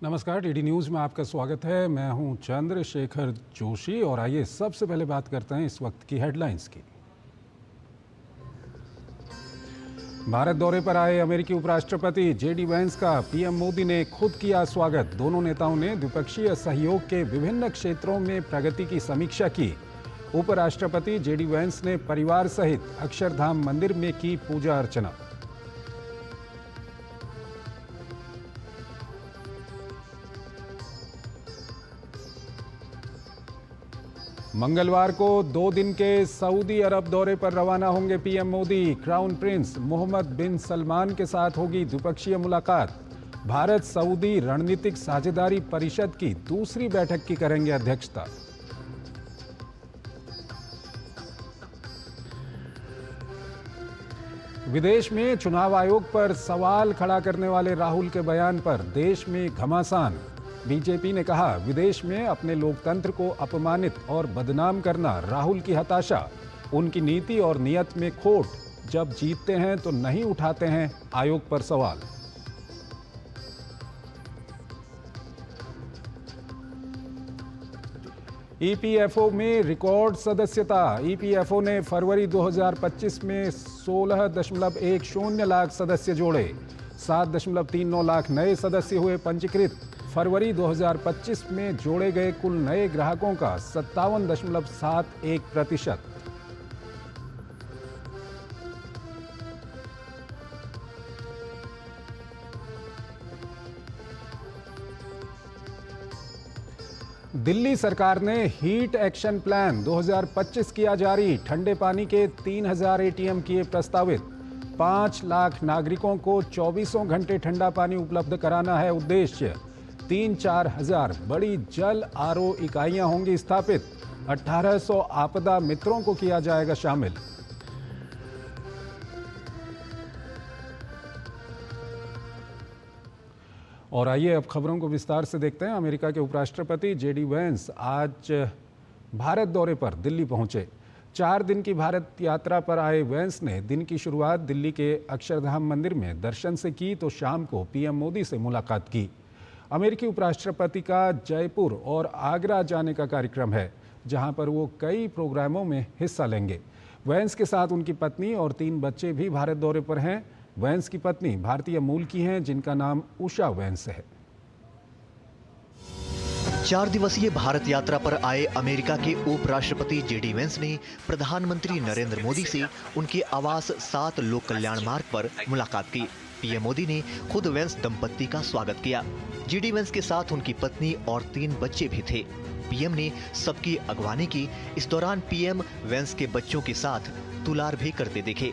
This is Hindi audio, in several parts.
नमस्कार, डीडी न्यूज़ में आपका स्वागत है। मैं हूं चंद्रशेखर जोशी और आइए सबसे पहले बात करते हैं इस वक्त की हेडलाइंस की। भारत दौरे पर आए अमेरिकी उपराष्ट्रपति जेडी वैंस का पीएम मोदी ने खुद किया स्वागत। दोनों नेताओं ने द्विपक्षीय सहयोग के विभिन्न क्षेत्रों में प्रगति की समीक्षा की। उपराष्ट्रपति जेडी वैंस ने परिवार सहित अक्षरधाम मंदिर में की पूजा अर्चना। मंगलवार को 2 दिन के सऊदी अरब दौरे पर रवाना होंगे PM Modi. Crown prince Mohammed bin Salman के साथ होगी द्विपक्षीय मुलाकात। भारत सऊदी रणनीतिक साझेदारी परिषद की दूसरी बैठक की करेंगे अध्यक्षता। विदेश में चुनाव आयोग पर सवाल खड़ा करने वाले राहुल के बयान पर देश में घमासान। बीजेपी ने कहा, विदेश में अपने लोकतंत्र को अपमानित और बदनाम करना राहुल की हताशा। उनकी नीति और नियत में खोट। जब जीतते हैं तो नहीं उठाते हैं आयोग पर सवाल। ईपीएफओ में रिकॉर्ड सदस्यता। ईपीएफओ ने फरवरी 2025 में 16.10 लाख सदस्य जोड़े। 7.39 लाख नए सदस्य हुए पंजीकृत। फरवरी 2025 में जोड़े गए कुल नए ग्राहकों का 57.71%। दिल्ली सरकार ने हीट एक्शन प्लान 2025 किया जारी। ठंडे पानी के 3000 एटीएम किए प्रस्तावित। 5 लाख नागरिकों को 24 घंटे ठंडा पानी उपलब्ध कराना है उद्देश्य। 3-4 हजार बड़ी जल आरओ इकाइयां होंगी स्थापित। 1800 आपदा मित्रों को किया जाएगा शामिल। और आइए अब खबरों को विस्तार से देखते हैं। अमेरिका के उपराष्ट्रपति जेडी वैंस आज भारत दौरे पर दिल्ली पहुंचे। 4 दिन की भारत यात्रा पर आए वैंस ने दिन की शुरुआत दिल्ली के अक्षरधाम मंदिर में दर्शन से की तो शाम को पीएम मोदी से मुलाकात की। अमेरिकी उपराष्ट्रपति का जयपुर और आगरा जाने का कार्यक्रम है, जहां पर वो कई प्रोग्रामों में हिस्सा लेंगे। वैंस के साथ उनकी पत्नी और 3 बच्चे भी भारत दौरे पर हैं। वैंस की पत्नी भारतीय मूल की हैं, जिनका नाम उषा वैंस है। 4 दिवसीय भारत यात्रा पर आए अमेरिका के उपराष्ट्रपति जेडी वैंस ने प्रधानमंत्री नरेंद्र मोदी से उनके आवास 7 लोक कल्याण मार्ग पर मुलाकात की। पीएम मोदी ने खुद वैंस दंपत्ति का स्वागत किया। जेडी वैंस के साथ उनकी पत्नी और 3 बच्चे भी थे। पीएम ने सबकी अगवानी की। इस दौरान पीएम वैंस के बच्चों के साथ तुलार भी करते दिखे।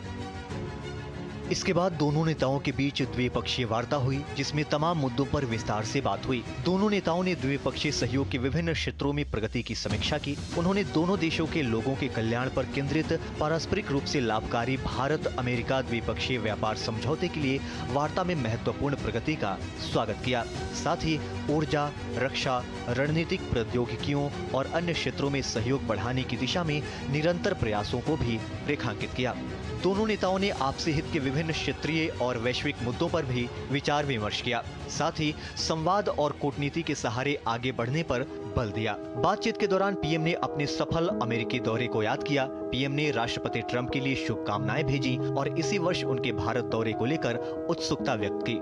इसके बाद दोनों नेताओं के बीच द्विपक्षीय वार्ता हुई, जिसमें तमाम मुद्दों पर विस्तार से बात हुई। दोनों नेताओं ने द्विपक्षीय सहयोग के विभिन्न क्षेत्रों में प्रगति की समीक्षा की। उन्होंने दोनों देशों के लोगों के कल्याण पर केंद्रित पारस्परिक रूप से लाभकारी भारत अमेरिका द्विपक्षीय व्यापार समझौते के लिए वार्ता में महत्वपूर्ण प्रगति का स्वागत किया। साथ ही ऊर्जा, रक्षा, रणनीतिक प्रौद्योगिकियों और अन्य क्षेत्रों में सहयोग बढ़ाने की दिशा में निरंतर प्रयासों को भी रेखांकित किया। दोनों नेताओं ने आपसी हित के विभिन्न क्षेत्रीय और वैश्विक मुद्दों पर भी विचार विमर्श किया। साथ ही संवाद और कूटनीति के सहारे आगे बढ़ने पर बल दिया। बातचीत के दौरान पीएम ने अपने सफल अमेरिकी दौरे को याद किया। पीएम ने राष्ट्रपति ट्रंप के लिए शुभकामनाएं भेजी और इसी वर्ष उनके भारत दौरे को लेकर उत्सुकता व्यक्त की।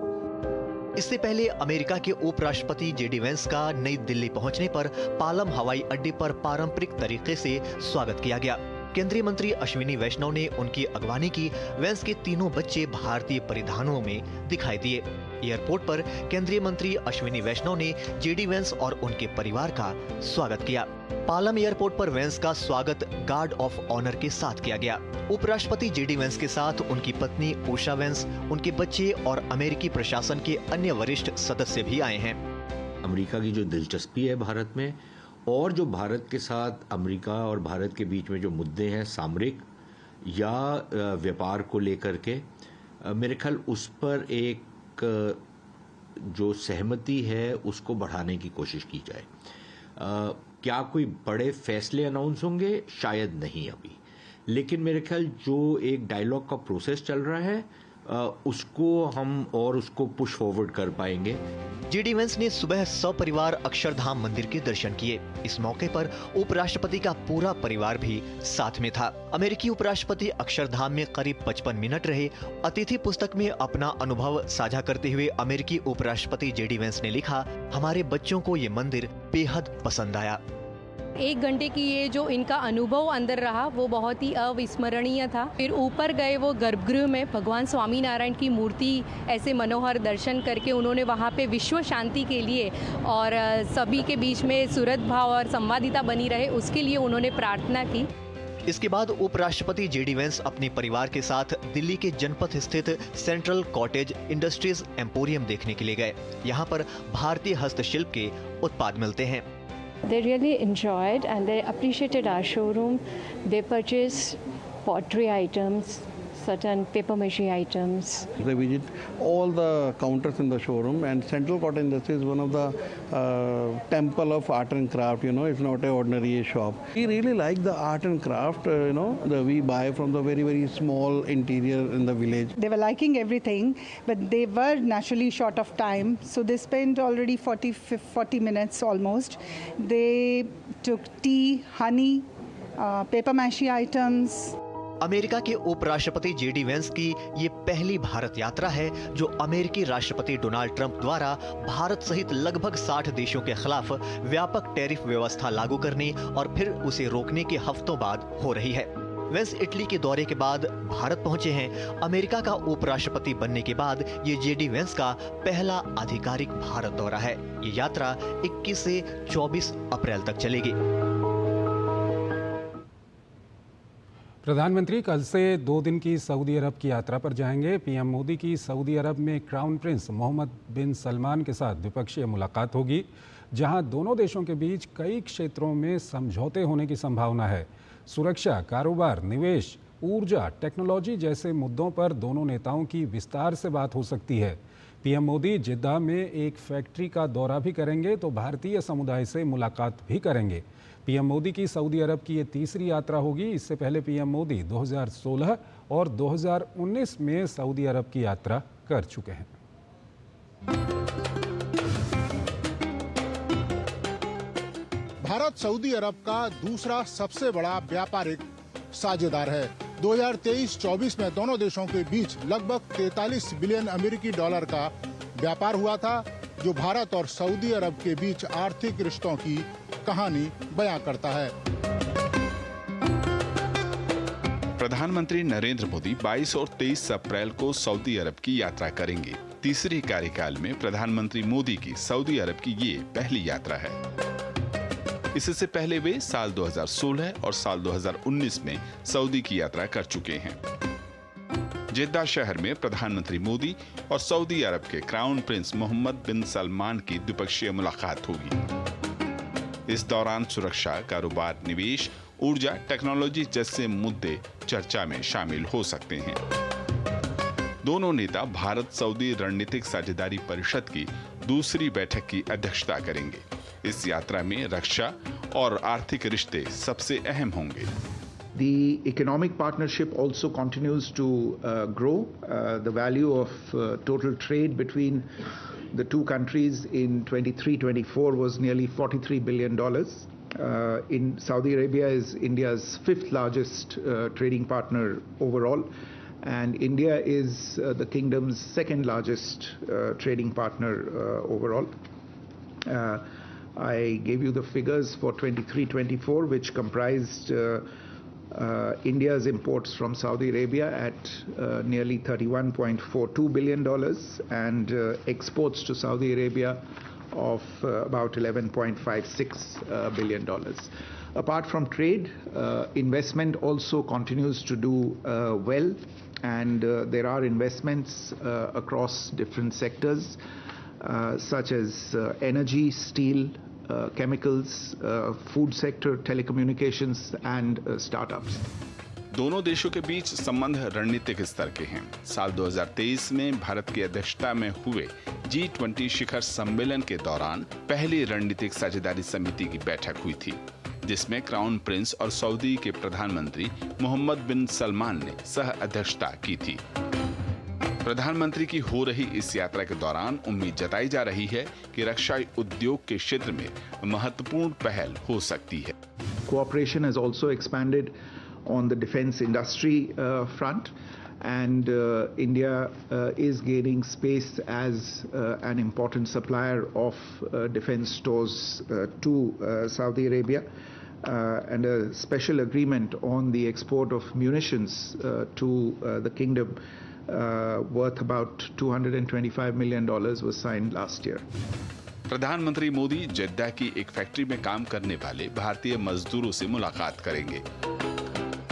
इससे पहले अमेरिका के उपराष्ट्रपति जेडी वैंस का नई दिल्ली पहुंचने पर पालम हवाई अड्डे पर पारंपरिक तरीके से स्वागत किया गया। केंद्रीय मंत्री अश्विनी वैष्णव ने उनकी अगवानी की। वैंस के तीनों बच्चे भारतीय परिधानों में दिखाई दिए। एयरपोर्ट पर केंद्रीय मंत्री अश्विनी वैष्णव ने जेडी वैंस और उनके परिवार का स्वागत किया। पालम एयरपोर्ट पर वैंस का स्वागत गार्ड ऑफ ऑनर के साथ किया गया। उपराष्ट्रपति जेडी वैंस के साथ उनकी पत्नी उषा वैंस, उनके बच्चे और अमेरिकी प्रशासन के अन्य वरिष्ठ सदस्य भी आए हैं। अमेरिका की जो दिलचस्पी है भारत में, और जो भारत के साथ अमेरिका और भारत के बीच में जो मुद्दे हैं सामरिक या व्यापार को लेकर के, मेरे ख्याल उस पर एक जो सहमति है उसको बढ़ाने की कोशिश की जाए। क्या कोई बड़े फैसले अनाउंस होंगे? शायद नहीं अभी, लेकिन मेरे ख्याल जो एक डायलॉग का प्रोसेस चल रहा है उसको हम और उसको पुश फॉरवर्ड कर पाएंगे। जेडी वेंस ने सुबह सपरिवार अक्षरधाम मंदिर के दर्शन किए। इस मौके पर उपराष्ट्रपति का पूरा परिवार भी साथ में था। अमेरिकी उपराष्ट्रपति अक्षरधाम में करीब 55 मिनट रहे। अतिथि पुस्तक में अपना अनुभव साझा करते हुए अमेरिकी उपराष्ट्रपति जेडी वेंस ने लिखा, हमारे बच्चों को ये मंदिर बेहद पसंद आया। 1 घंटे की ये जो इनका अनुभव अंदर रहा वो बहुत ही अविस्मरणीय था। फिर ऊपर गए वो गर्भगृह में भगवान स्वामी नारायण की मूर्ति ऐसे मनोहर दर्शन करके उन्होंने वहाँ पे विश्व शांति के लिए और सभी के बीच में सुहृद भाव और संवादिता बनी रहे उसके लिए उन्होंने प्रार्थना की। इसके बाद उपराष्ट्रपति जेडी वेंस अपने परिवार के साथ दिल्ली के जनपथ स्थित सेंट्रल कॉटेज इंडस्ट्रीज एम्पोरियम देखने के लिए गए। यहाँ पर भारतीय हस्तशिल्प के उत्पाद मिलते हैं। They really enjoyed and they appreciated our showroom. They purchased pottery items, certain paper mache items. They visit all the counters in the showroom, and Central Cotton Industry is one of the temple of art and craft. It's not an ordinary shop. We really like the art and craft. We buy from the very, very small interior in the village. They were liking everything, but they were naturally short of time, so they spent already 40 minutes almost. They took tea, honey, paper mache items. America के उपराष्ट्रपति जेडी वेंस की ये पहली भारत यात्रा है जो अमेरिकी राष्ट्रपति डोनाल्ड ट्रंप द्वारा भारत सहित लगभग 60 देशों के खिलाफ व्यापक टैरिफ व्यवस्था लागू करने और फिर उसे रोकने के हफ्तों बाद हो रही है। वेंस इटली के दौरे के बाद भारत पहुंचे हैं। अमेरिका का उपराष्ट्रपति बनने के बाद ये जेडी वेंस का पहला आधिकारिक भारत दौरा है। ये यात्रा 21 से 24 अप्रैल तक चलेगी। प्रधानमंत्री कल से 2 दिन की सऊदी अरब की यात्रा पर जाएंगे। पीएम मोदी की सऊदी अरब में crown prince Mohammed bin Salman के साथ द्विपक्षीय मुलाकात होगी, जहां दोनों देशों के बीच कई क्षेत्रों में समझौते होने की संभावना है। सुरक्षा, कारोबार, निवेश, ऊर्जा, टेक्नोलॉजी जैसे मुद्दों पर दोनों नेताओं की विस्तार से बात हो सकती है। पीएम मोदी जिद्दा में एक फैक्ट्री का दौरा भी करेंगे तो भारतीय समुदाय से मुलाकात भी करेंगे। पीएम मोदी की सऊदी अरब की ये तीसरी यात्रा होगी। इससे पहले पीएम मोदी 2016 और 2019 में सऊदी अरब की यात्रा कर चुके हैं। भारत सऊदी अरब का दूसरा सबसे बड़ा व्यापारिक साझेदार है। 2023-24 में दोनों देशों के बीच लगभग 43 बिलियन अमेरिकी डॉलर का व्यापार हुआ था, जो भारत और सऊदी अरब के बीच आर्थिक रिश्तों की कहानी बयां करता है। प्रधानमंत्री नरेंद्र मोदी 22 और 23 अप्रैल को सऊदी अरब की यात्रा करेंगे। तीसरे कार्यकाल में प्रधानमंत्री मोदी की सऊदी अरब की ये पहली यात्रा है। इससे पहले वे साल 2016 और साल 2019 में सऊदी की यात्रा कर चुके हैं। जेद्दा शहर में प्रधानमंत्री मोदी और सऊदी अरब के crown prince Mohammed bin Salman की द्विपक्षीय मुलाकात होगी। इस दौरान सुरक्षा, कारोबार, निवेश, ऊर्जा, टेक्नोलॉजी जैसे मुद्दे चर्चा में शामिल हो सकते हैं। दोनों नेता भारत सऊदी रणनीतिक साझेदारी परिषद की दूसरी बैठक की अध्यक्षता करेंगे। इस यात्रा में रक्षा और आर्थिक रिश्ते सबसे अहम होंगे। The economic partnership also continues to grow. The value of total trade between the two countries in 23-24 was nearly $43 billion. In Saudi Arabia is India's 5th largest trading partner overall, and India is the kingdom's 2nd largest trading partner overall. I gave you the figures for 23-24, which comprised India's imports from Saudi Arabia at nearly $31.42 billion and exports to Saudi Arabia of about $11.56 billion. Apart from trade, investment also continues to do well, and there are investments across different sectors such as energy, steel, chemicals, food sector, telecommunications and startups. दोनों देशों के बीच संबंध रणनीतिक स्तर के हैं। साल 2023 में भारत की अध्यक्षता में हुए G20 शिखर सम्मेलन के दौरान पहली रणनीतिक साझेदारी समिति की बैठक हुई थी, जिसमें क्राउन प्रिंस और सऊदी के प्रधानमंत्री मोहम्मद बिन सलमान ने सह अध्यक्षता की थी। प्रधानमंत्री की हो रही इस यात्रा के दौरान उम्मीद जताई जा रही है कि रक्षा उद्योग के क्षेत्र में महत्वपूर्ण पहल हो सकती है। Cooperation has also expanded on the defense industry front, and India is gaining space as an important supplier of defense stores to Saudi Arabia, and a special agreement on the export of munitions to the kingdom worth about $225 million was signed last year. प्रधानमंत्री मोदी जेद्दा की एक फैक्ट्री में काम करने वाले भारतीय मजदूरों से मुलाकात करेंगे।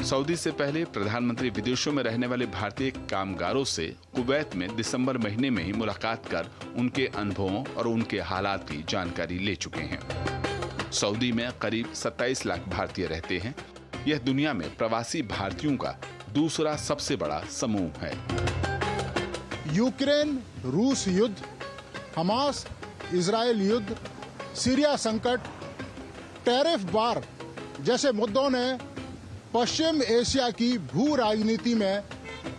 सऊदी से पहले प्रधानमंत्री विदेशों में रहने वाले भारतीय कामगारों से कुवैत में दिसंबर महीने में ही मुलाकात कर उनके अनुभवों और उनके हालात की जानकारी ले चुके हैं। सऊदी में करीब 27 लाख भारतीय रहते हैं। यह दुनिया में प्रवासी भारतीयों का दूसरा सबसे बड़ा समूह है। यूक्रेन रूस युद्ध, हमास इजरायल युद्ध, सीरिया संकट, टैरिफ बार जैसे मुद्दों ने पश्चिम एशिया की भू राजनीति में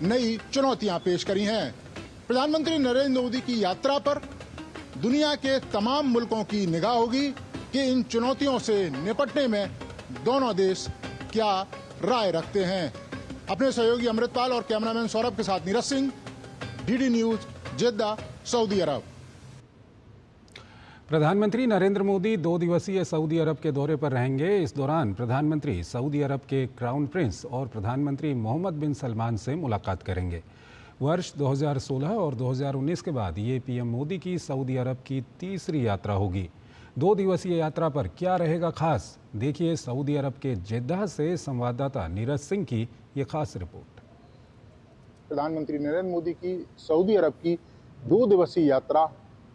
नई चुनौतियां पेश करी हैं। प्रधानमंत्री नरेंद्र मोदी की यात्रा पर दुनिया के तमाम मुल्कों की निगाह होगी कि इन चुनौतियों से निपटने में दोनों देश क्या राय रखते हैं। अपने सहयोगी अमृतपाल और कैमरामैन सौरभ के साथ नीरज सिंह, डीडी न्यूज, जेद्दा, सऊदी अरब। प्रधानमंत्री नरेंद्र मोदी 2 दिवसीय सऊदी अरब के दौरे पर रहेंगे। इस दौरान प्रधानमंत्री सऊदी अरब के क्राउन प्रिंस और प्रधानमंत्री मोहम्मद बिन सलमान से मुलाकात करेंगे। वर्ष 2016 और 2019 के बाद ये पीएम मोदी की सऊदी अरब की तीसरी यात्रा होगी। 2 दिवसीय यात्रा पर क्या रहेगा खास, देखिए सऊदी अरब के जेद्दा से संवाददाता नीरज सिंह की ये खास रिपोर्ट। प्रधानमंत्री नरेंद्र मोदी की सऊदी अरब की 2 दिवसीय यात्रा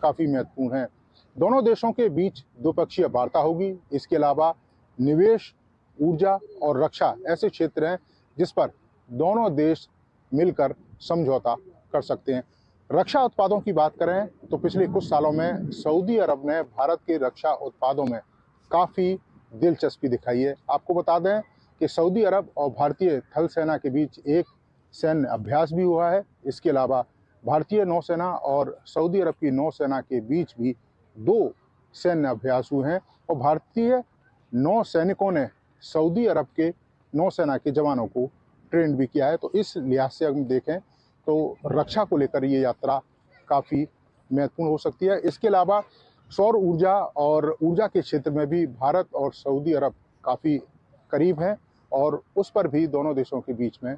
काफी महत्वपूर्ण है। दोनों देशों के बीच द्विपक्षीय वार्ता होगी। इसके अलावा निवेश, ऊर्जा और रक्षा ऐसे क्षेत्र हैं जिस पर दोनों देश मिलकर समझौता कर सकते हैं। रक्षा उत्पादों की बात करें तो पिछले कुछ सालों में सऊदी अरब ने भारत के रक्षा उत्पादों में काफ़ी दिलचस्पी दिखाई है। आपको बता दें कि सऊदी अरब और भारतीय थल सेना के बीच एक सैन्य अभ्यास भी हुआ है। इसके अलावा भारतीय नौसेना और सऊदी अरब की नौसेना के बीच भी 2 सैन्य अभ्यास हुए हैं और भारतीय नौ सैनिकों ने सऊदी अरब के नौसेना के जवानों को ट्रेंड भी किया है। तो इस लिहाज से हम देखें तो रक्षा को लेकर ये यात्रा काफ़ी महत्वपूर्ण हो सकती है। इसके अलावा सौर ऊर्जा और ऊर्जा के क्षेत्र में भी भारत और सऊदी अरब काफ़ी करीब हैं और उस पर भी दोनों देशों के बीच में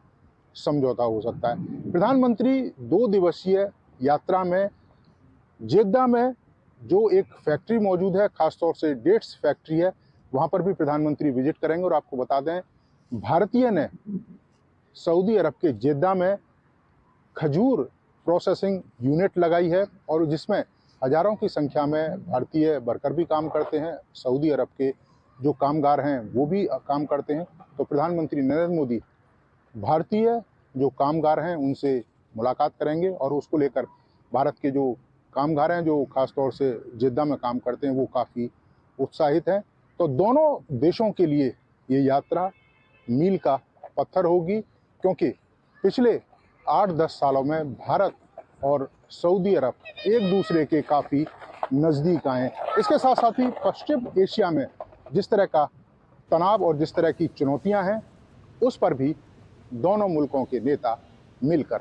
समझौता हो सकता है। प्रधानमंत्री 2 दिवसीय यात्रा में जेद्दा में जो एक फैक्ट्री मौजूद है, खासतौर से डेट्स फैक्ट्री है, वहाँ पर भी प्रधानमंत्री विजिट करेंगे। और आपको बता दें भारतीय ने सऊदी अरब के जेद्दा में खजूर प्रोसेसिंग यूनिट लगाई है और जिसमें हजारों की संख्या में भारतीय वर्कर भी काम करते हैं। सऊदी अरब के जो कामगार हैं वो भी काम करते हैं। तो प्रधानमंत्री नरेंद्र मोदी भारतीय जो कामगार हैं उनसे मुलाकात करेंगे और उसको लेकर भारत के जो कामगार हैं जो खासतौर से जेद्दा में काम करते हैं वो काफ़ी उत्साहित हैं। तो दोनों देशों के लिए ये यात्रा मील का पत्थर होगी क्योंकि पिछले 8-10 सालों में भारत और सऊदी अरब एक दूसरे के काफ़ी नज़दीक आए। इसके साथ साथ ही पश्चिम एशिया में जिस तरह का तनाव और जिस तरह की चुनौतियां हैं उस पर भी दोनों मुल्कों के नेता मिलकर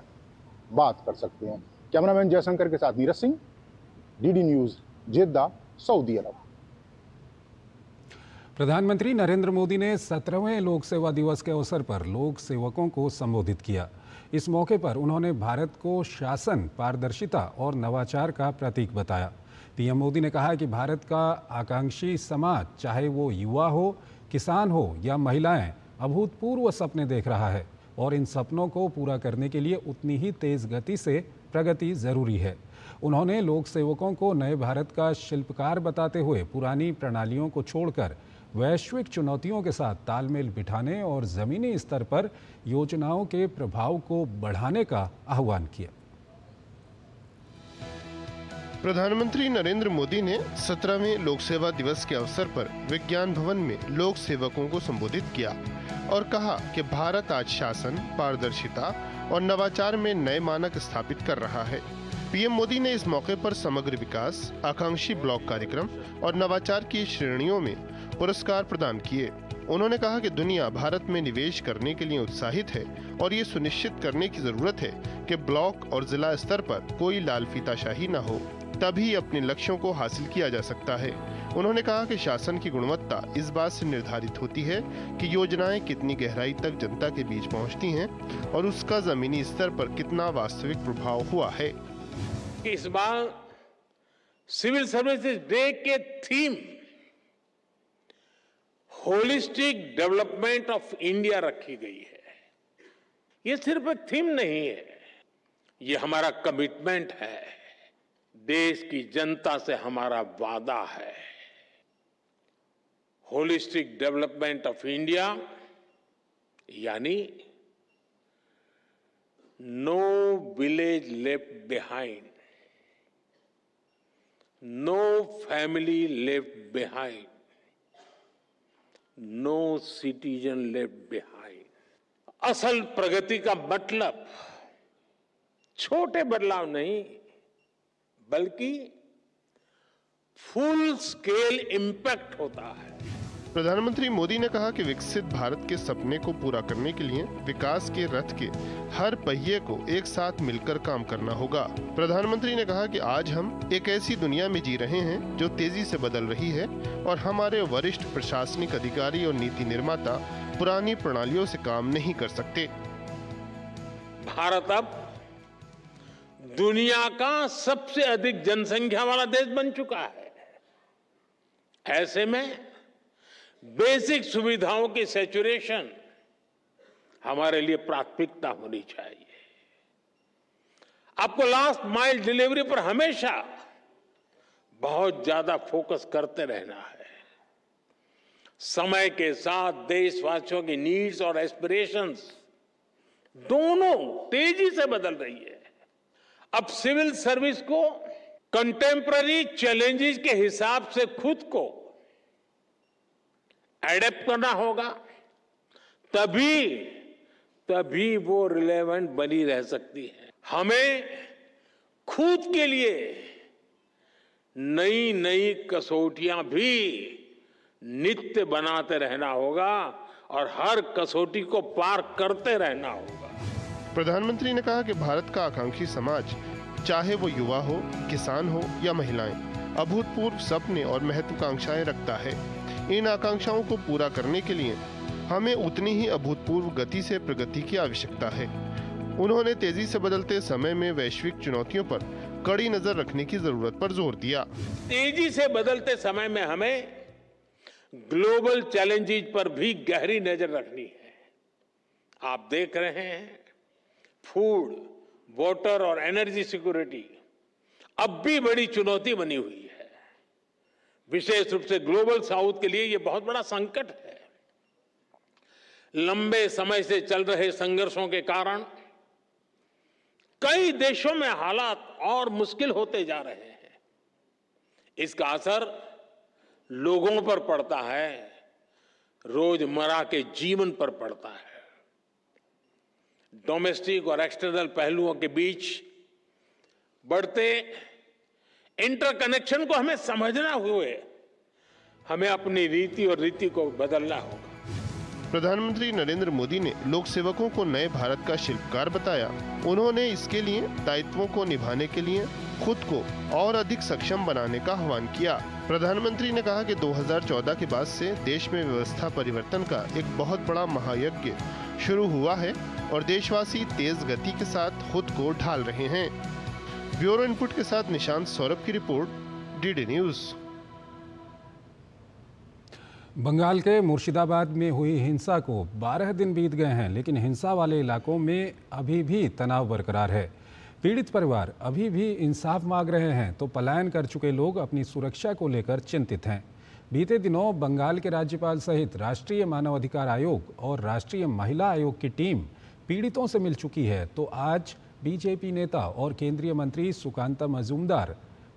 बात कर सकते हैं। कैमरामैन जयशंकर के साथ नीरज सिंह, डीडी न्यूज़, जेद्दा, सऊदी अरब। प्रधानमंत्री नरेंद्र मोदी ने 17वें लोक सेवा दिवस के अवसर पर लोक सेवकों को संबोधित किया। इस मौके पर उन्होंने भारत को शासन, पारदर्शिता और नवाचार का प्रतीक बताया। पीएम मोदी ने कहा कि भारत का आकांक्षी समाज, चाहे वो युवा हो, किसान हो या महिलाएं, अभूतपूर्व सपने देख रहा है और इन सपनों को पूरा करने के लिए उतनी ही तेज गति से प्रगति जरूरी है। उन्होंने लोक सेवकों को नए भारत का शिल्पकार बताते हुए पुरानी प्रणालियों को छोड़कर वैश्विक चुनौतियों के साथ तालमेल बिठाने और ज़मीनी स्तर पर योजनाओं के प्रभाव को बढ़ाने का आह्वान किया। प्रधानमंत्री नरेंद्र मोदी ने 17वें लोक सेवा दिवस के अवसर पर विज्ञान भवन में लोक सेवकों को संबोधित किया और कहा कि भारत आज शासन, पारदर्शिता और नवाचार में नए मानक स्थापित कर रहा है। पीएम मोदी ने इस मौके पर समग्र विकास, आकांक्षी ब्लॉक कार्यक्रम और नवाचार की श्रेणियों में पुरस्कार प्रदान किए। उन्होंने कहा कि दुनिया भारत में निवेश करने के लिए उत्साहित है और ये सुनिश्चित करने की जरूरत है कि ब्लॉक और जिला स्तर पर कोई लाल फीताशाही न हो, तभी अपने लक्ष्यों को हासिल किया जा सकता है। उन्होंने कहा कि शासन की गुणवत्ता इस बात से निर्धारित होती है कि योजनाएं कितनी गहराई तक जनता के बीच पहुंचती हैं और उसका जमीनी स्तर पर कितना वास्तविक प्रभाव हुआ है। इस बार सिविल सर्विसेज डे के theme holistic development of India रखी गई है। ये सिर्फ एक थीम नहीं है, ये हमारा कमिटमेंट है, देश की जनता से हमारा वादा है। होलिस्टिक डेवलपमेंट ऑफ इंडिया यानी no village left behind, no family left behind, no citizen left behind. असल प्रगति का मतलब छोटे बदलाव नहीं, बल्कि फुल स्केल इंपैक्ट होता है। प्रधानमंत्री मोदी ने कहा कि विकसित भारत के सपने को पूरा करने के लिए विकास के रथ के हर पहिए को एक साथ मिलकर काम करना होगा। प्रधानमंत्री ने कहा कि आज हम एक ऐसी दुनिया में जी रहे हैं जो तेजी से बदल रही है और हमारे वरिष्ठ प्रशासनिक अधिकारी और नीति निर्माता पुरानी प्रणालियों से काम नहीं कर सकते। भारत अब दुनिया का सबसे अधिक जनसंख्या वाला देश बन चुका है। ऐसे में बेसिक सुविधाओं की सैचुरेशन हमारे लिए प्राथमिकता होनी चाहिए। आपको लास्ट माइल डिलीवरी पर हमेशा बहुत ज्यादा फोकस करते रहना है। समय के साथ देशवासियों की नीड्स और एस्पिरेशंस दोनों तेजी से बदल रही है। अब सिविल सर्विस को कंटेम्पररी चैलेंजेस के हिसाब से खुद को एडेप्ट करना होगा, तभी वो रिलेवेंट बनी रह सकती है। हमें खुद के लिए नई नई कसौटियां भी नित्य बनाते रहना होगा और हर कसौटी को पार करते रहना होगा। प्रधानमंत्री ने कहा कि भारत का आकांक्षी समाज, चाहे वो युवा हो, किसान हो या महिलाएं, अभूतपूर्व सपने और महत्वाकांक्षाएं रखता है। इन आकांक्षाओं को पूरा करने के लिए हमें उतनी ही अभूतपूर्व गति से प्रगति की आवश्यकता है। उन्होंने तेजी से बदलते समय में वैश्विक चुनौतियों पर कड़ी नजर रखने की जरूरत पर जोर दिया। तेजी से बदलते समय में हमें ग्लोबल चैलेंजेस पर भी गहरी नजर रखनी है। आप देख रहे हैं, फूड, वाटर और एनर्जी सिक्योरिटी अब भी बड़ी चुनौती बनी हुई है। विशेष रूप से ग्लोबल साउथ के लिए यह बहुत बड़ा संकट है। लंबे समय से चल रहे संघर्षों के कारण कई देशों में हालात और मुश्किल होते जा रहे हैं। इसका असर लोगों पर पड़ता है, रोजमर्रा के जीवन पर पड़ता है। डोमेस्टिक और एक्सटर्नल पहलुओं के बीच बढ़ते इंटरकनेक्शन को हमें समझना हुए हमें अपनी रीति और रीति को बदलना होगा। प्रधानमंत्री नरेंद्र मोदी ने लोक सेवकों को नए भारत का शिल्पकार बताया। उन्होंने इसके लिए दायित्वों को निभाने के लिए खुद को और अधिक सक्षम बनाने का आह्वान किया। प्रधानमंत्री ने कहा कि 2014 के बाद से देश में व्यवस्था परिवर्तन का एक बहुत बड़ा महायज्ञ शुरू हुआ है और देशवासी तेज गति के साथ खुद को ढाल रहे हैं। ब्यूरो इनपुट के साथ निशांत सौरभ की रिपोर्ट, डीडी न्यूज। बंगाल के मुर्शिदाबाद में हुई हिंसा को 12 दिन बीत गए हैं, लेकिन हिंसा वाले इलाकों में अभी भी तनाव बरकरार है। पीड़ित परिवार अभी भी इंसाफ मांग रहे हैं, तो पलायन कर चुके लोग अपनी सुरक्षा को लेकर चिंतित हैं। बीते दिनों बंगाल के राज्यपाल सहित राष्ट्रीय मानवाधिकार आयोग और राष्ट्रीय महिला आयोग की टीम पीड़ितों से मिल चुकी है, तो आज बीजेपी नेता और केंद्रीय मंत्री सुकांता मजूमदार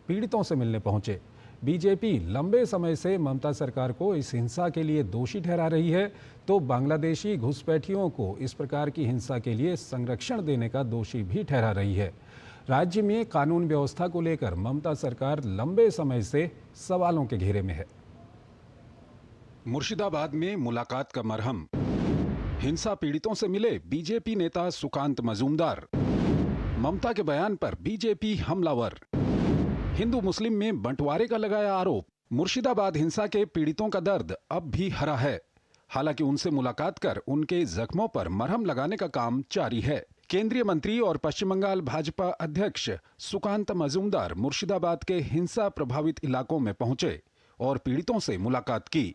पीड़ितों से मिलने पहुंचे। बीजेपी लंबे समय से ममता सरकार को इस हिंसा के लिए दोषी ठहरा रही है, तो बांग्लादेशी घुसपैठियों को इस प्रकार की हिंसा के लिए संरक्षण देने का दोषी भी ठहरा रही है। राज्य में कानून व्यवस्था को लेकर ममता सरकार लंबे समय से सवालों के घेरे में है। मुर्शिदाबाद में मुलाकात का मरहम, हिंसा पीड़ितों से मिले बीजेपी नेता सुकांत मजूमदार। ममता के बयान पर बीजेपी हमलावर, हिंदू मुस्लिम में बंटवारे का लगाया आरोप। मुर्शिदाबाद हिंसा के पीड़ितों का दर्द अब भी हरा है, हालांकि उनसे मुलाकात कर उनके जख्मों पर मरहम लगाने का काम जारी है। केंद्रीय मंत्री और पश्चिम बंगाल भाजपा अध्यक्ष सुकांत मजूमदार मुर्शिदाबाद के हिंसा प्रभावित इलाकों में पहुंचे और पीड़ितों से मुलाकात की।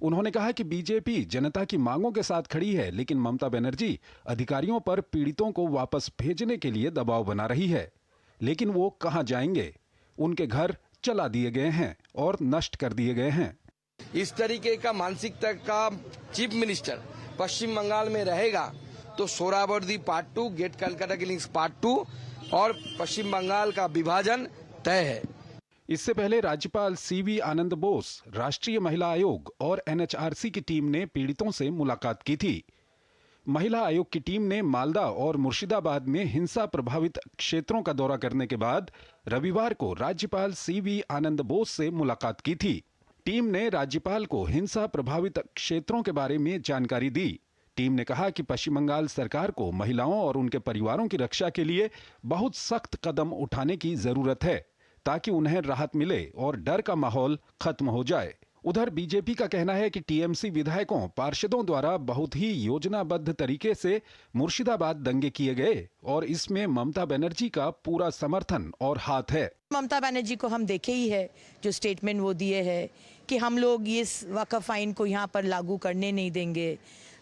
उन्होंने कहा कि बीजेपी जनता की मांगों के साथ खड़ी है, लेकिन ममता बनर्जी अधिकारियों पर पीड़ितों को वापस भेजने के लिए दबाव बना रही है। लेकिन वो कहां जाएंगे? उनके घर चला दिए गए हैं और नष्ट कर दिए गए हैं। इस तरीके का मानसिकता का चीफ मिनिस्टर पश्चिम बंगाल में रहेगा तो सोहरावर्दी पार्ट 2, गेट कलकत्ता की लिंक्स पार्ट 2 और पश्चिम बंगाल का विभाजन तय है। इससे पहले राज्यपाल सीवी आनंद बोस, राष्ट्रीय महिला आयोग और एनएचआरसी की टीम ने पीड़ितों से मुलाकात की थी। महिला आयोग की टीम ने मालदा और मुर्शिदाबाद में हिंसा प्रभावित क्षेत्रों का दौरा करने के बाद रविवार को राज्यपाल सीवी आनंद बोस से मुलाकात की थी। टीम ने राज्यपाल को हिंसा प्रभावित क्षेत्रों के बारे में जानकारी दी। टीम ने कहा कि पश्चिम बंगाल सरकार को महिलाओं और उनके परिवारों की रक्षा के लिए बहुत सख्त कदम उठाने की जरूरत है, ताकि उन्हें राहत मिले और डर का माहौल खत्म हो जाए। उधर बीजेपी का कहना है कि टीएमसी विधायकों पार्षदों द्वारा बहुत ही योजनाबद्ध तरीके से मुर्शिदाबाद दंगे किए गए और इसमें ममता बनर्जी का पूरा समर्थन और हाथ है। ममता बनर्जी को हम देखे ही है, जो स्टेटमेंट वो दिए है कि हम लोग इस वक्फ आइन को यहाँ पर लागू करने नहीं देंगे,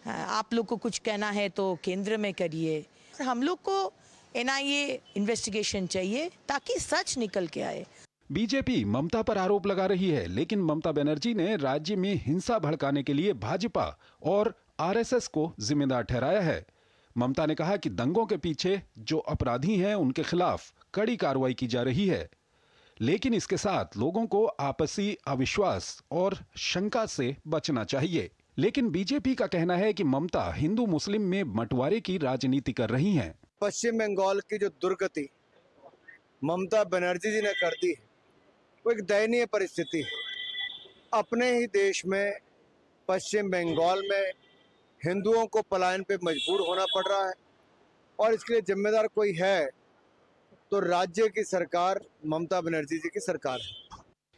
आप लोग को कुछ कहना है तो केंद्र में करिए। हम लोग को एनआईए इन्वेस्टिगेशन चाहिए ताकि सच निकल के आए। बीजेपी ममता पर आरोप लगा रही है, लेकिन ममता बनर्जी ने राज्य में हिंसा भड़काने के लिए भाजपा और आरएसएस को जिम्मेदार ठहराया है। ममता ने कहा कि दंगों के पीछे जो अपराधी हैं उनके खिलाफ कड़ी कार्रवाई की जा रही है, लेकिन इसके साथ लोगों को आपसी अविश्वास और शंका से बचना चाहिए। लेकिन बीजेपी का कहना है कि ममता हिंदू मुस्लिम में बंटवारे की राजनीति कर रही हैं। पश्चिम बंगाल की जो दुर्गति ममता बनर्जी जी ने कर दी, वो एक दयनीय परिस्थिति है। अपने ही देश में पश्चिम बंगाल में हिंदुओं को पलायन पे मजबूर होना पड़ रहा है और इसके लिए जिम्मेदार कोई है तो राज्य की सरकार ममता बनर्जी जी की सरकार है।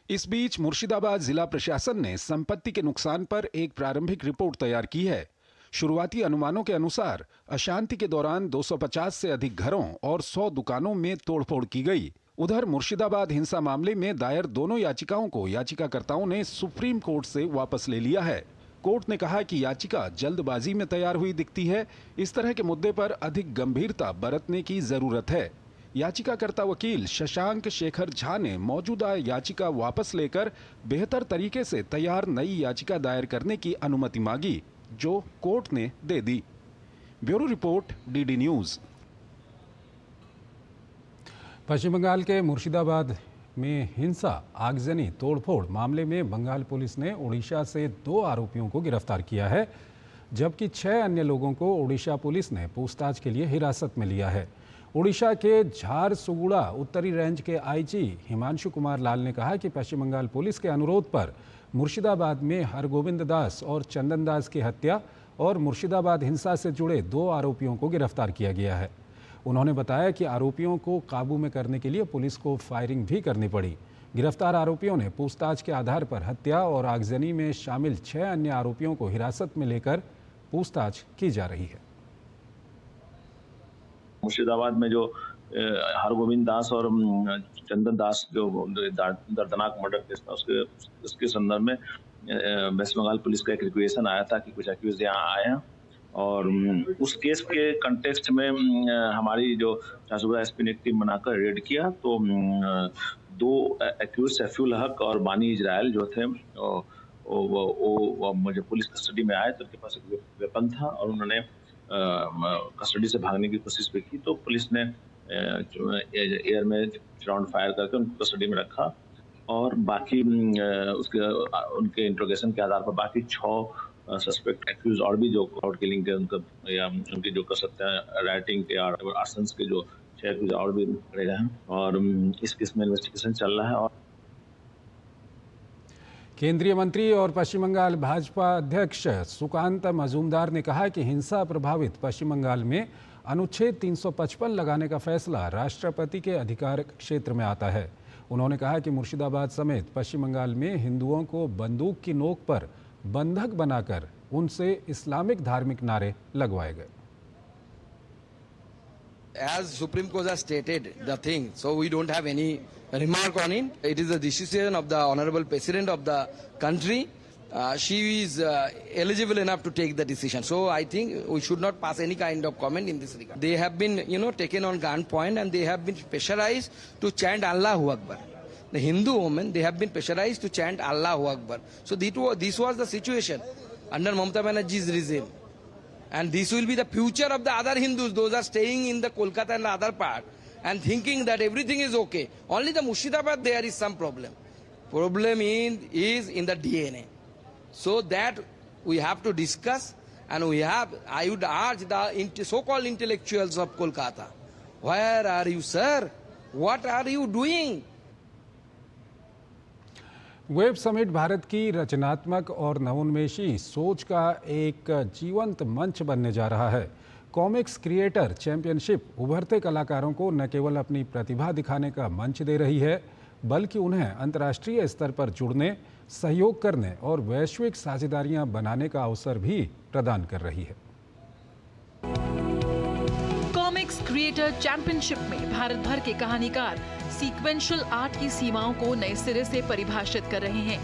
इस बीच मुर्शिदाबाद जिला प्रशासन ने संपत्ति के नुकसान पर एक प्रारंभिक रिपोर्ट तैयार की है। शुरुआती अनुमानों के अनुसार अशांति के दौरान 250 से अधिक घरों और 100 दुकानों में तोड़फोड़ की गई। उधर मुर्शिदाबाद हिंसा मामले में दायर दोनों याचिकाओं को याचिकाकर्ताओं ने सुप्रीम कोर्ट से वापस ले लिया है। कोर्ट ने कहा कि याचिका जल्दबाजी में तैयार हुई दिखती है। इस तरह के मुद्दे पर अधिक गंभीरता बरतने की जरूरत है। याचिकाकर्ता वकील शशांक शेखर झा ने मौजूदा याचिका वापस लेकर बेहतर तरीके से तैयार नई याचिका दायर करने की अनुमति मांगी, जो कोर्ट ने दे दी। Bureau report, DD news. Paschim Bangal के मुर्शिदाबाद में हिंसा, आगजनी, तोड़फोड़ मामले में बंगाल पुलिस ने ओडिशा से 2 आरोपियों को गिरफ्तार किया है, जबकि 6 अन्य लोगों को ओडिशा पुलिस ने पूछताछ के लिए हिरासत में लिया है। ओडिशा के झारसुगुड़ा उत्तरी रेंज के आईजी हिमांशु कुमार लाल ने कहा कि पश्चिम बंगाल पुलिस के अनुरोध पर मुर्शिदाबाद में हरगोविंद दास और चंदन दास की हत्या और मुर्शिदाबाद हिंसा से जुड़े 2 आरोपियों को गिरफ्तार किया गया है। उन्होंने बताया कि आरोपियों को काबू में करने के लिए पुलिस को फायरिंग भी करनी पड़ी। गिरफ्तार आरोपियों ने पूछताछ के आधार पर हत्या और आगजनी में शामिल 6 अन्य आरोपियों को हिरासत में लेकर पूछताछ की जा रही है। मुर्शिदाबाद में जो हरगोविंद दास और चंदन दास जो दर्दनाक मर्डर केस था, उसके संदर्भ में वेस्ट बंगाल पुलिस का एक रिक्वेशन आया था कि कुछ एक्यूज यहाँ आए हैं और उस केस के कंटेक्स्ट में हमारी जो झारसुगुड़ा एसपी ने एक टीम बनाकर रेड किया तो 2 एक्यूज सैफुल हक और बानी इजराइल जो थे वो मुझे पुलिस कस्टडी में आए तो उनके पास एक वेपन था और उन्होंने कस्टडी से भागने की कोशिश भी की तो पुलिस ने एयर में राउंड फायर करके उनको कस्टडी में रखा और बाकी उनके इंट्रोगेशन के आधार पर बाकी 6 सस्पेक्ट एक्यूज और भी जो क्राउड किलिंग के उनके जो कर सकते हैं राइटिंग के और आर्सन्स के जो 6 एक्यूज और भी पकड़े गए हैं और इस केस में इन्वेस्टिगेशन चल रहा है। और केंद्रीय मंत्री और पश्चिम बंगाल भाजपा अध्यक्ष सुकांत मजूमदार ने कहा कि हिंसा प्रभावित पश्चिम बंगाल में अनुच्छेद 355 लगाने का फैसला राष्ट्रपति के अधिकार क्षेत्र में आता है। उन्होंने कहा कि मुर्शिदाबाद समेत पश्चिम बंगाल में हिंदुओं को बंदूक की नोक पर बंधक बनाकर उनसे इस्लामिक धार्मिक नारे लगवाए गए। As Supreme Court has stated the thing, so we don't have any remark on it. It is the decision of the Honorable President of the country. She is eligible enough to take the decision. So I think we should not pass any kind of comment in this regard. They have been, taken on gunpoint and they have been pressurized to chant Allahu Akbar. The Hindu women, they have been pressurized to chant Allahu Akbar. So this was the situation under Mamata Banerjee's regime. And this will be the future of the other Hindus, those are staying in the Kolkata and the other part and thinking that everything is okay. Only the Murshidabad, there is some problem. Problem is in the DNA. So that we have to discuss, and I would urge the so-called intellectuals of Kolkata. Where are you, sir? What are you doing? Web summit Bharat की रचनात्मक और नवोन्मेषी सोच का एक जीवंत मंच बनने जा रहा है। कॉमिक्स क्रिएटर चैंपियनशिप उभरते कलाकारों को न केवल अपनी प्रतिभा दिखाने का मंच दे रही है, बल्कि उन्हें अंतर्राष्ट्रीय स्तर पर जुड़ने, सहयोग करने और वैश्विक साझेदारियां बनाने का अवसर भी प्रदान कर रही है। कॉमिक्स क्रिएटर चैंपियनशिप में भारत भर के कहानीकार सीक्वेंशियल आर्ट की सीमाओं को नए सिरे से परिभाषित कर रहे हैं।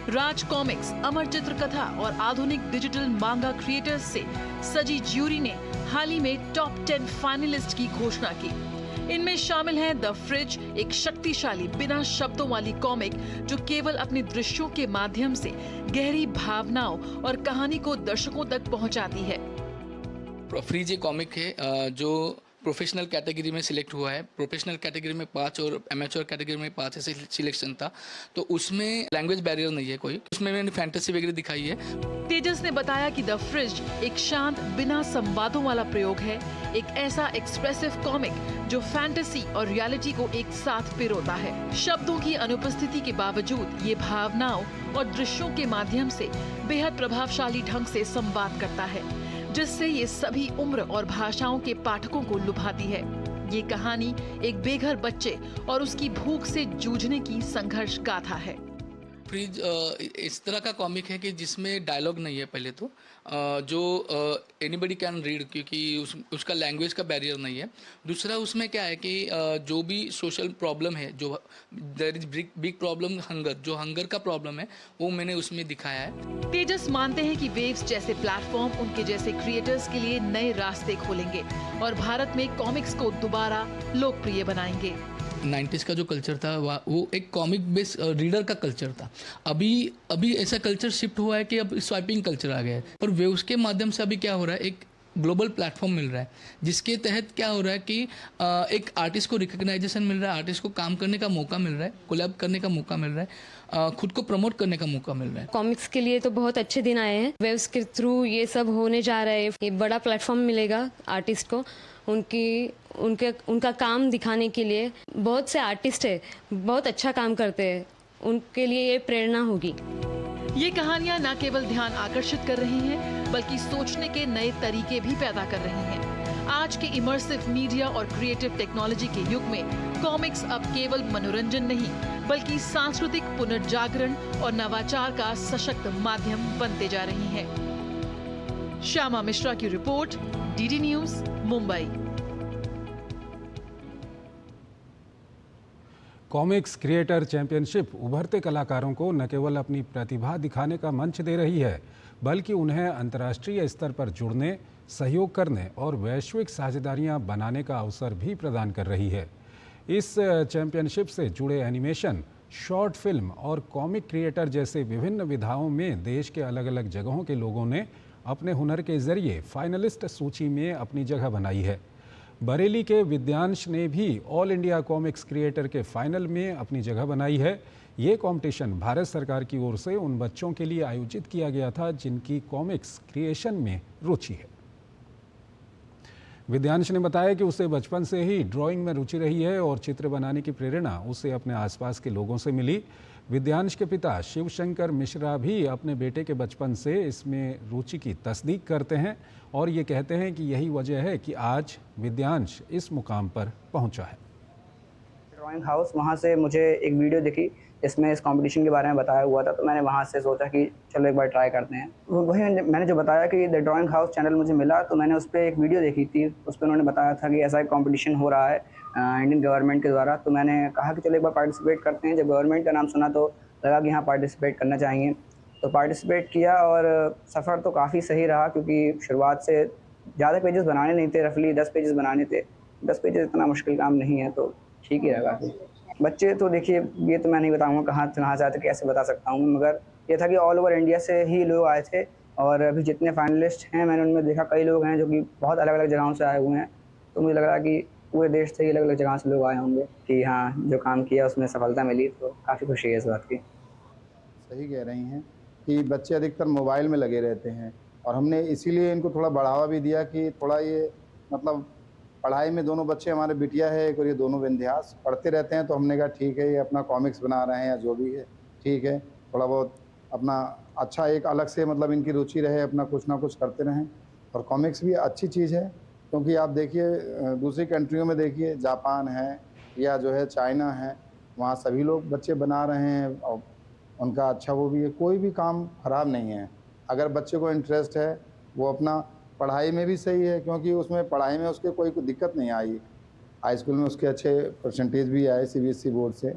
राज कॉमिक्स, अमर चित्र कथा और आधुनिक डिजिटल मांगा क्रिएटर्स से सजी ज्यूरी ने हाल ही में टॉप 10 फाइनलिस्ट की घोषणा की। इनमें शामिल हैं द फ्रिज, एक शक्तिशाली बिना शब्दों वाली कॉमिक जो केवल अपने दृश्यों के माध्यम से गहरी भावनाओं और कहानी को दर्शकों तक पहुंचाती है। फ्रिज एक कॉमिक है जो प्रोफेशनल कैटेगरी में सिलेक्ट हुआ है। प्रोफेशनल कैटेगरी में 5 और एमेच्योर कैटेगरी में 5 ऐसे सिलेक्शन था, तो उसमें लैंग्वेज बैरियर नहीं है कोई। उसमें मैंने फैंटेसी वगैरह दिखाई है। तेजस ने बताया कि द फ्रिज एक शांत बिना संवादों वाला प्रयोग है, एक ऐसा एक्सप्रेसिव कॉमिक जो फैंटेसी और रियलिटी को एक साथ पिरोता है। शब्दों की अनुपस्थिति के बावजूद ये भावनाओं और दृश्यों के माध्यम से बेहद प्रभावशाली ढंग से संवाद करता है, जिससे ये सभी उम्र और भाषाओं के पाठकों को लुभाती है। ये कहानी एक बेघर बच्चे और उसकी भूख से जूझने की संघर्ष गाथा है। फ्रिज इस तरह का कॉमिक है कि जिसमें डायलॉग नहीं है पहले तो, जो एनीबडी कैन रीड, क्योंकि उसका लैंग्वेज का बैरियर नहीं है। दूसरा उसमें क्या है कि जो भी सोशल प्रॉब्लम है, जो there is big problem hunger, जो हंगर का प्रॉब्लम है वो मैंने उसमें दिखाया है। तेजस मानते हैं कि वेव्स जैसे प्लेटफॉर्म उनके जैसे क्रिएटर्स के लिए नए रास्ते खोलेंगे और भारत में कॉमिक्स को दोबारा लोकप्रिय बनाएंगे। 90s का जो कल्चर था वो एक कॉमिक बेस रीडर का कल्चर था। अभी ऐसा कल्चर शिफ्ट हुआ है कि अब स्वाइपिंग कल्चर आ गया है, और वेव्स के माध्यम से अभी क्या हो रहा है, एक ग्लोबल प्लेटफॉर्म मिल रहा है, जिसके तहत क्या हो रहा है कि एक आर्टिस्ट को रिकग्नाइजेशन मिल रहा है, आर्टिस्ट को काम करने का मौका मिल रहा है, कोलैब करने का मौका मिल रहा है, खुद को प्रमोट करने का मौका मिल रहा है। कॉमिक्स के लिए तो बहुत अच्छे दिन आए हैं। वेव्स के थ्रू ये सब होने जा रहा है। ये बड़ा प्लेटफॉर्म मिलेगा आर्टिस्ट को, उनका काम दिखाने के लिए। बहुत से आर्टिस्ट है, बहुत अच्छा काम करते हैं, उनके लिए ये प्रेरणा होगी। ये कहानियां न केवल ध्यान आकर्षित कर रही हैं, बल्कि सोचने के नए तरीके भी पैदा कर रही हैं। आज के इमर्सिव मीडिया और क्रिएटिव टेक्नोलॉजी के युग में कॉमिक्स अब केवल मनोरंजन नहीं, बल्कि सांस्कृतिक पुनर्जागरण और नवाचार का सशक्त माध्यम बनते जा रही हैं। श्यामा मिश्रा की report, DD news, Mumbai. Comics creator championship उभरते कलाकारों को न केवल अपनी प्रतिभा दिखाने का मंच दे रही है, बल्कि उन्हें अंतर्राष्ट्रीय स्तर पर जुड़ने, सहयोग करने और वैश्विक साझेदारियां बनाने का अवसर भी प्रदान कर रही है। इस चैंपियनशिप से जुड़े एनिमेशन, शॉर्ट फिल्म और कॉमिक क्रिएटर जैसे विभिन्न विधाओं में देश के अलग अलग जगहों के लोगों ने अपने हुनर के जरिए फाइनलिस्ट सूची में अपनी जगह बनाई है। बरेली के विद्यांश ने भी ऑल इंडिया कॉमिक्स क्रिएटर के फाइनल में अपनी जगह बनाई है। ये कंपटीशन भारत सरकार की ओर से उन बच्चों के लिए आयोजित किया गया था जिनकी कॉमिक्स क्रिएशन में रुचि है। विद्यांश ने बताया कि उसे बचपन से ही ड्राइंग में रुचि रही है और चित्र बनाने की प्रेरणा उसे अपने आसपास के लोगों से मिली। विद्यांश के पिता शिवशंकर मिश्रा भी अपने बेटे के बचपन से इसमें रुचि की तस्दीक करते हैं और ये कहते हैं कि यही वजह है कि आज विद्यांश इस मुकाम पर पहुंचा है। ड्राइंग हाउस, वहाँ से मुझे एक वीडियो दिखी इसमें इस कंपटीशन के बारे में बताया हुआ था, तो मैंने वहाँ से सोचा कि चलो एक बार ट्राई करते हैं। वही मैंने जो बताया कि द ड्राइंग हाउस चैनल मुझे मिला, तो मैंने उस पर एक वीडियो देखी थी। उस पर उन्होंने बताया था कि ऐसा एक कंपटीशन हो रहा है इंडियन गवर्नमेंट के द्वारा, तो मैंने कहा कि चलो एक बार पार्टिसिपेट करते हैं। जब गवर्नमेंट का नाम सुना तो लगा कि हाँ पार्टिसिपेट करना चाहिए, तो पार्टिसिपेट किया और सफ़र तो काफ़ी सही रहा, क्योंकि शुरुआत से ज़्यादा पेजेस बनाने नहीं थे, रफली 10 पेजेस बनाने थे। 10 पेजेस इतना मुश्किल काम नहीं है, तो ठीक ही रहा। बच्चे तो देखिए, ये तो मैं नहीं बताऊंगा कहाँ से आए थे, कैसे बता सकता हूँ, मगर ये था कि ऑल ओवर इंडिया से ही लोग आए थे। और अभी जितने फाइनलिस्ट हैं मैंने उनमें देखा कई लोग हैं जो कि बहुत अलग अलग जगहों से आए हुए हैं, तो मुझे लग रहा है कि पूरे देश से ही अलग अलग जगह से लोग आए होंगे कि हाँ जो काम किया उसमें सफलता मिली, तो काफ़ी खुशी है इस बात की। सही कह रही हैं कि बच्चे अधिकतर मोबाइल में लगे रहते हैं और हमने इसीलिए इनको थोड़ा बढ़ावा भी दिया कि थोड़ा ये मतलब पढ़ाई में, दोनों बच्चे हमारे बिटिया है एक और ये दोनों विंध्यास पढ़ते रहते हैं, तो हमने कहा ठीक है ये अपना कॉमिक्स बना रहे हैं या जो भी है ठीक है, थोड़ा बहुत अपना अच्छा एक अलग से मतलब इनकी रुचि रहे, अपना कुछ ना कुछ करते रहें। और कॉमिक्स भी अच्छी चीज़ है, क्योंकि आप देखिए दूसरी कंट्रियों में देखिए, जापान है या जो है चाइना है, वहाँ सभी लोग बच्चे बना रहे हैं और उनका अच्छा वो भी है, कोई भी काम ख़राब नहीं है। अगर बच्चे को इंटरेस्ट है, वो अपना पढ़ाई में भी सही है, क्योंकि उसमें पढ़ाई में उसके कोई दिक्कत नहीं आई, हाई स्कूल में उसके अच्छे परसेंटेज भी आए CBSE बोर्ड से।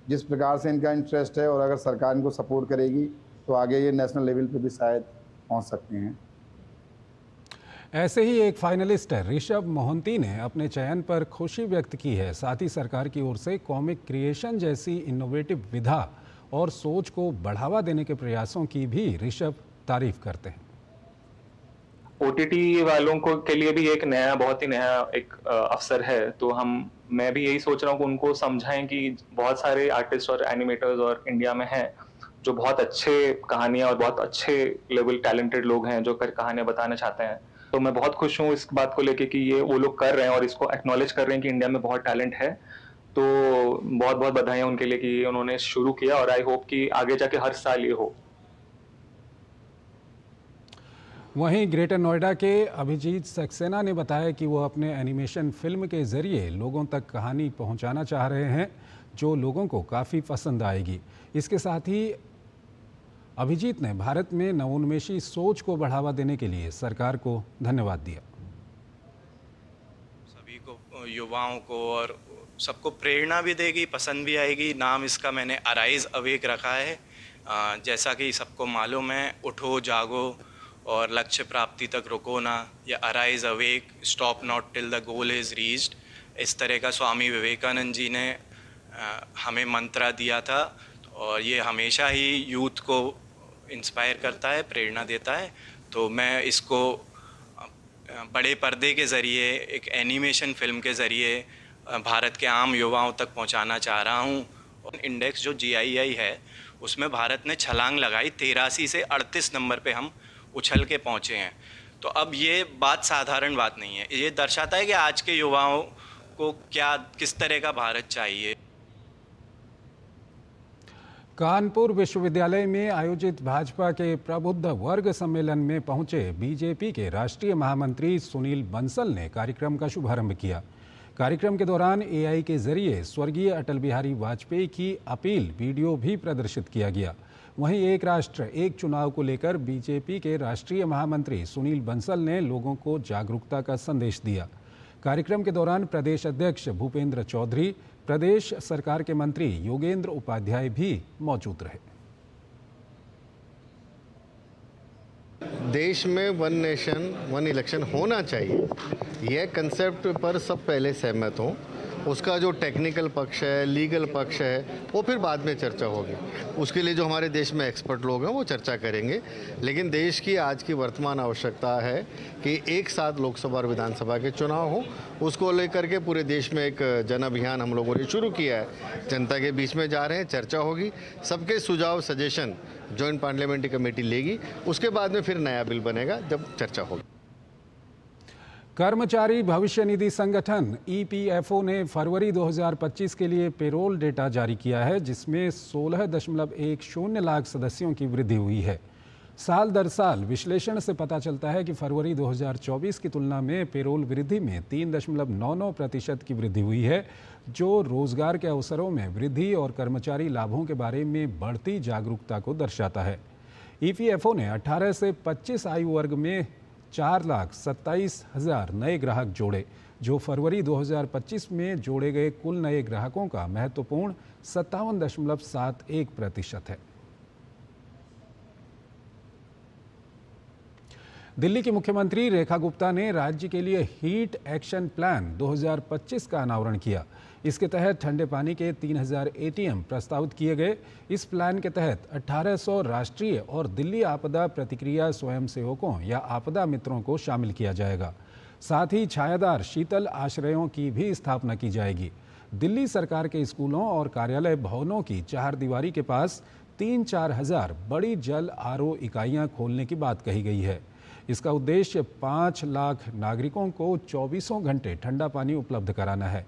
जिस प्रकार से इनका इंटरेस्ट है और अगर सरकार इनको सपोर्ट करेगी तो आगे ये नेशनल लेवल पे भी शायद पहुंच सकते हैं। ऐसे ही एक फाइनलिस्ट ऋषभ मोहंती ने अपने चयन पर खुशी व्यक्त की है। साथ ही सरकार की ओर से कॉमिक क्रिएशन जैसी इनोवेटिव विधा और सोच को बढ़ावा देने के प्रयासों की भी ऋषभ तारीफ करते हैं। OTT वालों को के लिए भी एक नया, बहुत ही नया एक अवसर है, तो मैं भी यही सोच रहा हूँ कि उनको समझाएं कि बहुत सारे आर्टिस्ट और एनिमेटर्स और इंडिया में हैं जो बहुत अच्छे कहानियाँ और बहुत अच्छे लेवल टैलेंटेड लोग हैं जो कहानियाँ बताना चाहते हैं। तो मैं बहुत खुश हूँ इस बात को लेके कि ये वो लोग कर रहे हैं और इसको एक्नॉलेज कर रहे हैं कि इंडिया में बहुत टैलेंट है। तो बहुत बहुत बधाई उनके लिए कि उन्होंने शुरू किया और आई होप कि आगे जाके हर साल ये हो। वहीं ग्रेटर नोएडा के अभिजीत सक्सेना ने बताया कि वो अपने एनिमेशन फिल्म के जरिए लोगों तक कहानी पहुंचाना चाह रहे हैं जो लोगों को काफ़ी पसंद आएगी। इसके साथ ही अभिजीत ने भारत में नवोन्मेषी सोच को बढ़ावा देने के लिए सरकार को धन्यवाद दिया। सभी को, युवाओं को और सबको प्रेरणा भी देगी, पसंद भी आएगी। नाम इसका मैंने अराइज अवेक रखा है। जैसा कि सबको मालूम है, उठो जागो और लक्ष्य प्राप्ति तक रुको ना, या arise awake, stop not till the goal is reached, इस तरह का स्वामी विवेकानंद जी ने हमें मंत्र दिया था और ये हमेशा ही यूथ को इंस्पायर करता है, प्रेरणा देता है। तो मैं इसको बड़े पर्दे के ज़रिए, एक एनिमेशन फिल्म के ज़रिए भारत के आम युवाओं तक पहुंचाना चाह रहा हूं। इंडेक्स जो GII है उसमें भारत ने छलांग लगाई, 83 से 38 नंबर पे हम उछल के पहुंचे हैं। तो अब ये बात साधारण बात नहीं है, ये दर्शाता है कि आज के युवाओं को किस तरह का भारत चाहिए। कानपुर विश्वविद्यालय में आयोजित भाजपा के प्रबुद्ध वर्ग सम्मेलन में पहुंचे बीजेपी के राष्ट्रीय महामंत्री सुनील बंसल ने कार्यक्रम का शुभारंभ किया। कार्यक्रम के दौरान AI के जरिए स्वर्गीय अटल बिहारी वाजपेयी की अपील वीडियो भी प्रदर्शित किया गया। वहीं एक राष्ट्र एक चुनाव को लेकर बीजेपी के राष्ट्रीय महामंत्री सुनील बंसल ने लोगों को जागरूकता का संदेश दिया। कार्यक्रम के दौरान प्रदेश अध्यक्ष भूपेंद्र चौधरी, प्रदेश सरकार के मंत्री योगेंद्र उपाध्याय भी मौजूद रहे। देश में वन नेशन वन इलेक्शन होना चाहिए, यह कंसेप्ट पर सब पहले सहमत हों उसका जो टेक्निकल पक्ष है, लीगल पक्ष है, वो फिर बाद में चर्चा होगी। उसके लिए जो हमारे देश में एक्सपर्ट लोग हैं वो चर्चा करेंगे। लेकिन देश की आज की वर्तमान आवश्यकता है कि एक साथ लोकसभा और विधानसभा के चुनाव हो। उसको लेकर के पूरे देश में एक जन अभियान हम लोगों ने शुरू किया है। जनता के बीच में जा रहे हैं, चर्चा होगी, सबके सुझाव सजेशन जॉइंट पार्लियामेंट्री कमेटी लेगी। उसके बाद में फिर नया बिल बनेगा जब चर्चा होगी। कर्मचारी भविष्य निधि संगठन ईपीएफओ ने फरवरी 2025 के लिए पेरोल डेटा जारी किया है, जिसमें 16.10 लाख सदस्यों की वृद्धि हुई है। साल दर साल विश्लेषण से पता चलता है कि फरवरी 2024 की तुलना में पेरोल वृद्धि में 3.99% की वृद्धि हुई है, जो रोजगार के अवसरों में वृद्धि और कर्मचारी लाभों के बारे में बढ़ती जागरूकता को दर्शाता है। ईपीएफओ ने 18 से 25 आयु वर्ग में 4,27,000 नए ग्राहक जोड़े, जो फरवरी 2025 में जोड़े गए कुल नए ग्राहकों का महत्वपूर्ण 57.71% है। दिल्ली की मुख्यमंत्री रेखा गुप्ता ने राज्य के लिए हीट एक्शन प्लान 2025 का अनावरण किया। इसके तहत ठंडे पानी के 3000 एटीएम प्रस्तावित किए गए। इस प्लान के तहत 1800 राष्ट्रीय और दिल्ली आपदा प्रतिक्रिया स्वयंसेवकों या आपदा मित्रों को शामिल किया जाएगा। साथ ही छायादार शीतल आश्रयों की भी स्थापना की जाएगी। दिल्ली सरकार के स्कूलों और कार्यालय भवनों की चारदीवारी के पास 3-4 हजार बड़ी जल आरओ इकाइयां खोलने की बात कही गई है। इसका उद्देश्य 5 लाख नागरिकों को 24 घंटे ठंडा पानी उपलब्ध कराना है।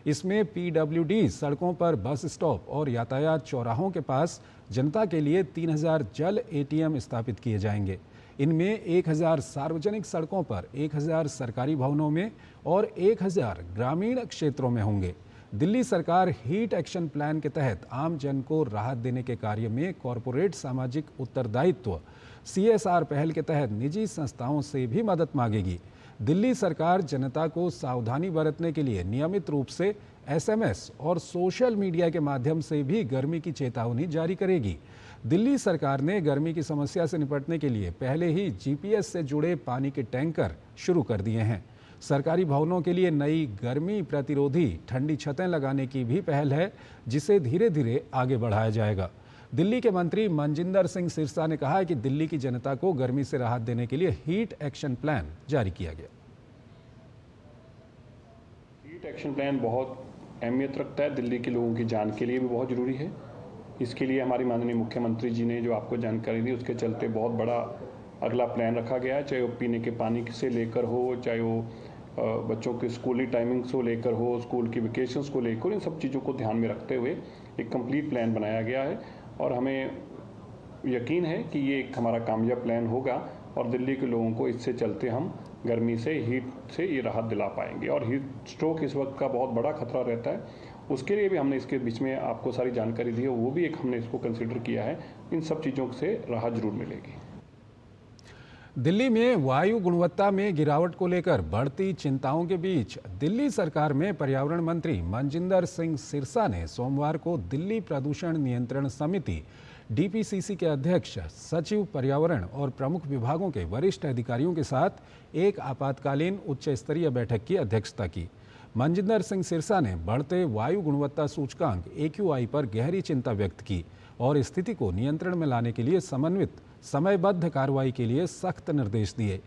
इसमें पीडब्ल्यूडी सड़कों पर, बस स्टॉप और यातायात चौराहों के पास जनता के लिए 3000 जल एटीएम स्थापित किए जाएंगे। इनमें 1000 सार्वजनिक सड़कों पर, 1000 सरकारी भवनों में और 1000 ग्रामीण क्षेत्रों में होंगे। दिल्ली सरकार हीट एक्शन प्लान के तहत आम जन को राहत देने के कार्य में कॉरपोरेट सामाजिक उत्तरदायित्व CSR पहल के तहत निजी संस्थाओं से भी मदद मांगेगी। दिल्ली सरकार जनता को सावधानी बरतने के लिए नियमित रूप से SMS और सोशल मीडिया के माध्यम से भी गर्मी की चेतावनी जारी करेगी। दिल्ली सरकार ने गर्मी की समस्या से निपटने के लिए पहले ही GPS से जुड़े पानी के टैंकर शुरू कर दिए हैं। सरकारी भवनों के लिए नई गर्मी प्रतिरोधी ठंडी छतें लगाने की भी पहल है, जिसे धीरे धीरे आगे बढ़ाया जाएगा। दिल्ली के मंत्री मनजिंदर सिंह सिरसा ने कहा है कि दिल्ली की जनता को गर्मी से राहत देने के लिए हीट एक्शन प्लान जारी किया गया। हीट एक्शन प्लान बहुत अहमियत रखता है, दिल्ली के लोगों की जान के लिए भी बहुत ज़रूरी है। इसके लिए हमारी माननीय मुख्यमंत्री जी ने जो आपको जानकारी दी, उसके चलते बहुत बड़ा अगला प्लान रखा गया है। चाहे वो पीने के पानी से लेकर हो, चाहे वो बच्चों के स्कूली टाइमिंग्स को लेकर हो, स्कूल की वेकेशंस को लेकर, इन सब चीज़ों को ध्यान में रखते हुए एक कंप्लीट प्लान बनाया गया है और हमें यकीन है कि ये एक हमारा कामयाब प्लान होगा और दिल्ली के लोगों को इससे चलते हम गर्मी से, हीट से ये राहत दिला पाएंगे। और हीट स्ट्रोक इस वक्त का बहुत बड़ा खतरा रहता है, उसके लिए भी हमने इसके बीच में आपको सारी जानकारी दी है, वो भी एक हमने इसको कंसिडर किया है। इन सब चीज़ों से राहत जरूर मिलेगी। दिल्ली में वायु गुणवत्ता में गिरावट को लेकर बढ़ती चिंताओं के बीच दिल्ली सरकार में पर्यावरण मंत्री मनजिंदर सिंह सिरसा ने सोमवार को दिल्ली प्रदूषण नियंत्रण समिति DPCC के अध्यक्ष, सचिव पर्यावरण और प्रमुख विभागों के वरिष्ठ अधिकारियों के साथ एक आपातकालीन उच्च स्तरीय बैठक की अध्यक्षता की। मनजिंदर सिंह सिरसा ने बढ़ते वायु गुणवत्ता सूचकांक AQI पर गहरी चिंता व्यक्त की और स्थिति को नियंत्रण में लाने के लिए समन्वित समयबद्ध कार्रवाई के लिए सख्त निर्देश दिए,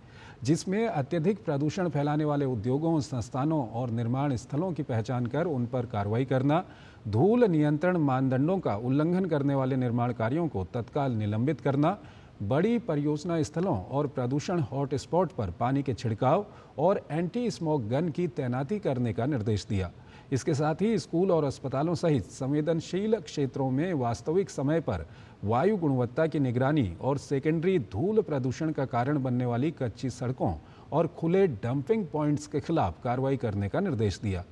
जिसमें अत्यधिक प्रदूषण फैलाने वाले उद्योगों, संस्थानों और निर्माण स्थलों की पहचान कर उन पर कार्रवाई करना, धूल नियंत्रण मानदंडों का उल्लंघन करने वाले निर्माण कार्यों को तत्काल निलंबित करना, बड़ी परियोजना स्थलों और प्रदूषण हॉटस्पॉट पर पानी के छिड़काव और एंटी स्मोक गन की तैनाती करने का निर्देश दिया। इसके साथ ही स्कूल और अस्पतालों सहित संवेदनशील क्षेत्रों में वास्तविक समय पर वायु गुणवत्ता की निगरानी और सेकेंडरी धूल प्रदूषण का कारण बनने वाली कच्ची सड़कों और खुले डंपिंग पॉइंट्स के खिलाफ कार्रवाई करने का निर्देश दिया।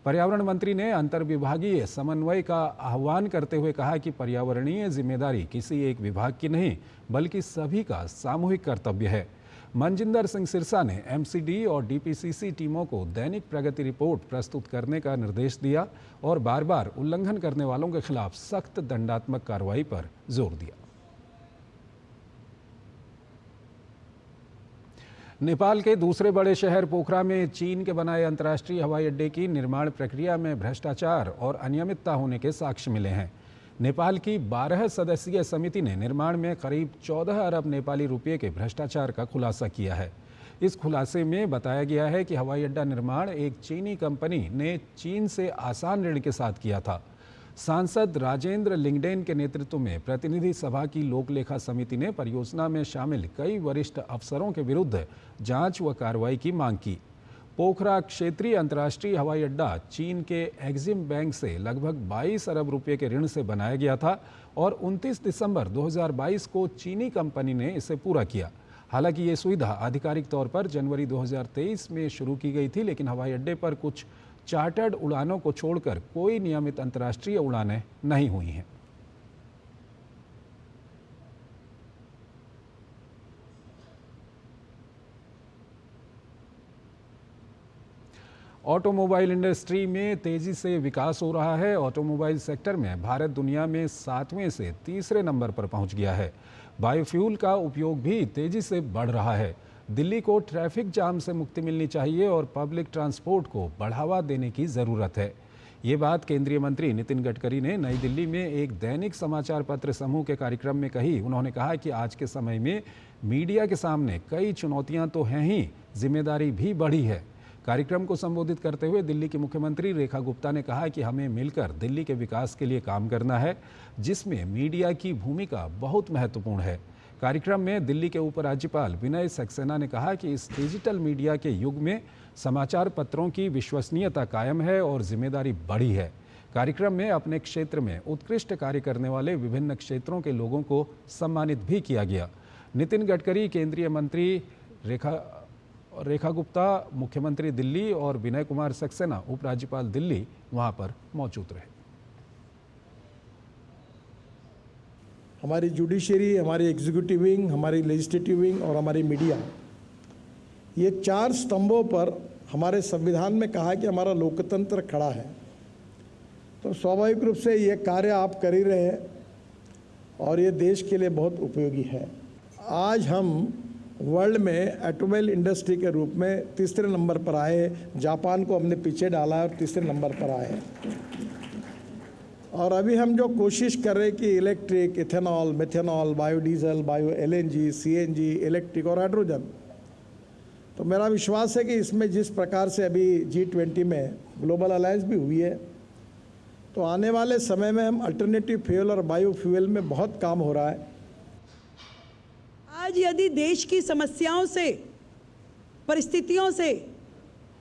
पर्यावरण मंत्री ने अंतर्विभागीय समन्वय का आह्वान करते हुए कहा कि पर्यावरणीय जिम्मेदारी किसी एक विभाग की नहीं, बल्कि सभी का सामूहिक कर्तव्य है। मनजिंदर सिंह सिरसा ने MCD और DPCC टीमों को दैनिक प्रगति रिपोर्ट प्रस्तुत करने का निर्देश दिया और बार बार उल्लंघन करने वालों के खिलाफ सख्त दंडात्मक कार्रवाई पर जोर दिया। नेपाल के दूसरे बड़े शहर पोखरा में चीन के बनाए अंतर्राष्ट्रीय हवाई अड्डे की निर्माण प्रक्रिया में भ्रष्टाचार और अनियमितता होने के साक्ष्य मिले हैं। नेपाल की 12 सदस्यीय समिति ने निर्माण में करीब 14 अरब नेपाली रुपये के भ्रष्टाचार का खुलासा किया है। इस खुलासे में बताया गया है कि हवाई अड्डा निर्माण एक चीनी कंपनी ने चीन से आसान ऋण के साथ किया था। सांसद राजेंद्र लिंगडेन के नेतृत्व में प्रतिनिधि सभा की लोक लेखा समिति ने परियोजना में शामिल कई वरिष्ठ अफसरों के विरुद्ध जांच व कार्रवाई की मांग की। पोखरा क्षेत्रीय अंतर्राष्ट्रीय हवाई अड्डा चीन के एक्सिम बैंक से लगभग 22 अरब रुपये के ऋण से बनाया गया था और 29 दिसंबर 2022 को चीनी कंपनी ने इसे पूरा किया। हालांकि ये सुविधा आधिकारिक तौर पर जनवरी 2023 में शुरू की गई थी, लेकिन हवाई अड्डे पर कुछ चार्टर्ड उड़ानों को छोड़कर कोई नियमित अंतर्राष्ट्रीय उड़ानें नहीं हुई हैं। ऑटोमोबाइल इंडस्ट्री में तेजी से विकास हो रहा है। ऑटोमोबाइल सेक्टर में भारत दुनिया में 7वें से तीसरे नंबर पर पहुंच गया है। बायोफ्यूल का उपयोग भी तेजी से बढ़ रहा है। दिल्ली को ट्रैफिक जाम से मुक्ति मिलनी चाहिए और पब्लिक ट्रांसपोर्ट को बढ़ावा देने की ज़रूरत है। ये बात केंद्रीय मंत्री नितिन गडकरी ने नई दिल्ली में एक दैनिक समाचार पत्र समूह के कार्यक्रम में कही। उन्होंने कहा कि आज के समय में मीडिया के सामने कई चुनौतियां तो हैं ही, जिम्मेदारी भी बढ़ी है। कार्यक्रम को संबोधित करते हुए दिल्ली की मुख्यमंत्री रेखा गुप्ता ने कहा कि हमें मिलकर दिल्ली के विकास के लिए काम करना है, जिसमें मीडिया की भूमिका बहुत महत्वपूर्ण है। कार्यक्रम में दिल्ली के उपराज्यपाल विनय सक्सेना ने कहा कि इस डिजिटल मीडिया के युग में समाचार पत्रों की विश्वसनीयता कायम है और जिम्मेदारी बढ़ी है। कार्यक्रम में अपने क्षेत्र में उत्कृष्ट कार्य करने वाले विभिन्न क्षेत्रों के लोगों को सम्मानित भी किया गया। नितिन गडकरी, केंद्रीय मंत्री रेखा गुप्ता, मुख्यमंत्री दिल्ली और विनय कुमार सक्सेना, उपराज्यपाल दिल्ली, वहां पर मौजूद रहे। हमारी जुडिशरी, हमारी एग्जीक्यूटिव विंग, हमारी लेजिस्लेटिव विंग और हमारी मीडिया, ये 4 स्तंभों पर हमारे संविधान में कहा कि हमारा लोकतंत्र खड़ा है। तो स्वाभाविक रूप से ये कार्य आप कर ही रहे हैं और ये देश के लिए बहुत उपयोगी है। आज हम वर्ल्ड में ऑटोमोबाइल इंडस्ट्री के रूप में तीसरे नंबर पर आए। जापान को हमने पीछे डाला है और तीसरे नंबर पर आए हैं। और अभी हम जो कोशिश कर रहे हैं कि electric, ethanol, methanol, biodiesel, bio LNG, CNG, electric और हाइड्रोजन, तो मेरा विश्वास है कि इसमें जिस प्रकार से अभी G20 में ग्लोबल अलायंस भी हुई है, तो आने वाले समय में हम अल्टरनेटिव फ्यूल और बायोफ्यूल में बहुत काम हो रहा है। आज यदि देश की समस्याओं से, परिस्थितियों से,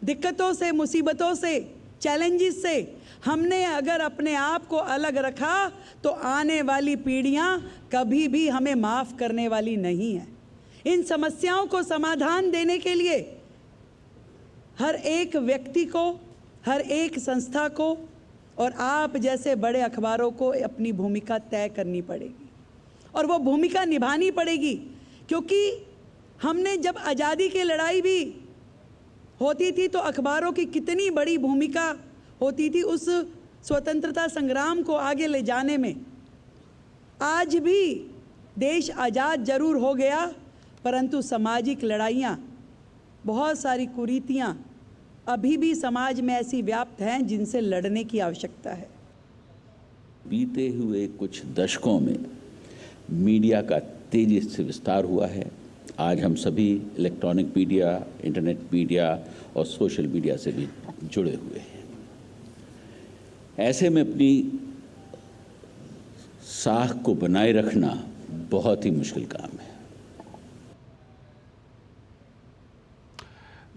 दिक्कतों से, मुसीबतों से, चैलेंजेस से हमने अगर अपने आप को अलग रखा तो आने वाली पीढ़ियां कभी भी हमें माफ़ करने वाली नहीं है। इन समस्याओं को समाधान देने के लिए हर एक व्यक्ति को, हर एक संस्था को और आप जैसे बड़े अखबारों को अपनी भूमिका तय करनी पड़ेगी और वो भूमिका निभानी पड़ेगी। क्योंकि हमने जब आज़ादी की लड़ाई भी होती थी तो अखबारों की कितनी बड़ी भूमिका होती थी उस स्वतंत्रता संग्राम को आगे ले जाने में। आज भी देश आज़ाद जरूर हो गया, परंतु सामाजिक लड़ाइयाँ, बहुत सारी कुरीतियाँ अभी भी समाज में ऐसी व्याप्त हैं जिनसे लड़ने की आवश्यकता है। बीते हुए कुछ दशकों में मीडिया का तेजी से विस्तार हुआ है। आज हम सभी इलेक्ट्रॉनिक मीडिया, इंटरनेट मीडिया और सोशल मीडिया से भी जुड़े हुए हैं। ऐसे में अपनी साख को बनाए रखना बहुत ही मुश्किल काम है।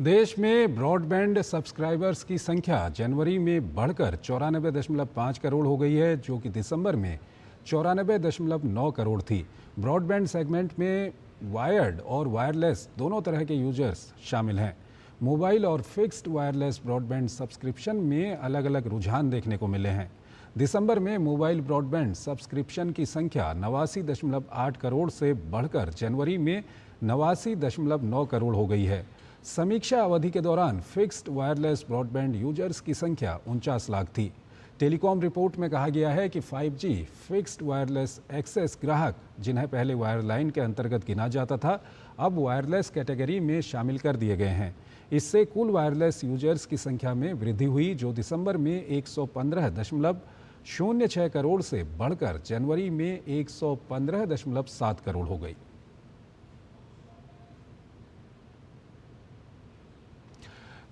देश में ब्रॉडबैंड सब्सक्राइबर्स की संख्या जनवरी में बढ़कर 94.5 करोड़ हो गई है, जो कि दिसंबर में 94.9 करोड़ थी। ब्रॉडबैंड सेगमेंट में वायर्ड और वायरलेस दोनों तरह के यूजर्स शामिल हैं। मोबाइल और फिक्स्ड वायरलेस ब्रॉडबैंड सब्सक्रिप्शन में अलग अलग रुझान देखने को मिले हैं। दिसंबर में मोबाइल ब्रॉडबैंड सब्सक्रिप्शन की संख्या 89.8 करोड़ से बढ़कर जनवरी में 89.9 करोड़ हो गई है। समीक्षा अवधि के दौरान फिक्स्ड वायरलेस ब्रॉडबैंड यूजर्स की संख्या 49 लाख थी। टेलीकॉम रिपोर्ट में कहा गया है कि 5G फिक्स्ड वायरलेस एक्सेस ग्राहक, जिन्हें पहले वायरलाइन के अंतर्गत गिना जाता था, अब वायरलेस कैटेगरी में शामिल कर दिए गए हैं। इससे कुल वायरलेस यूजर्स की संख्या में वृद्धि हुई, जो दिसंबर में 115.06 करोड़ से बढ़कर जनवरी में 115.7 करोड़ हो गई।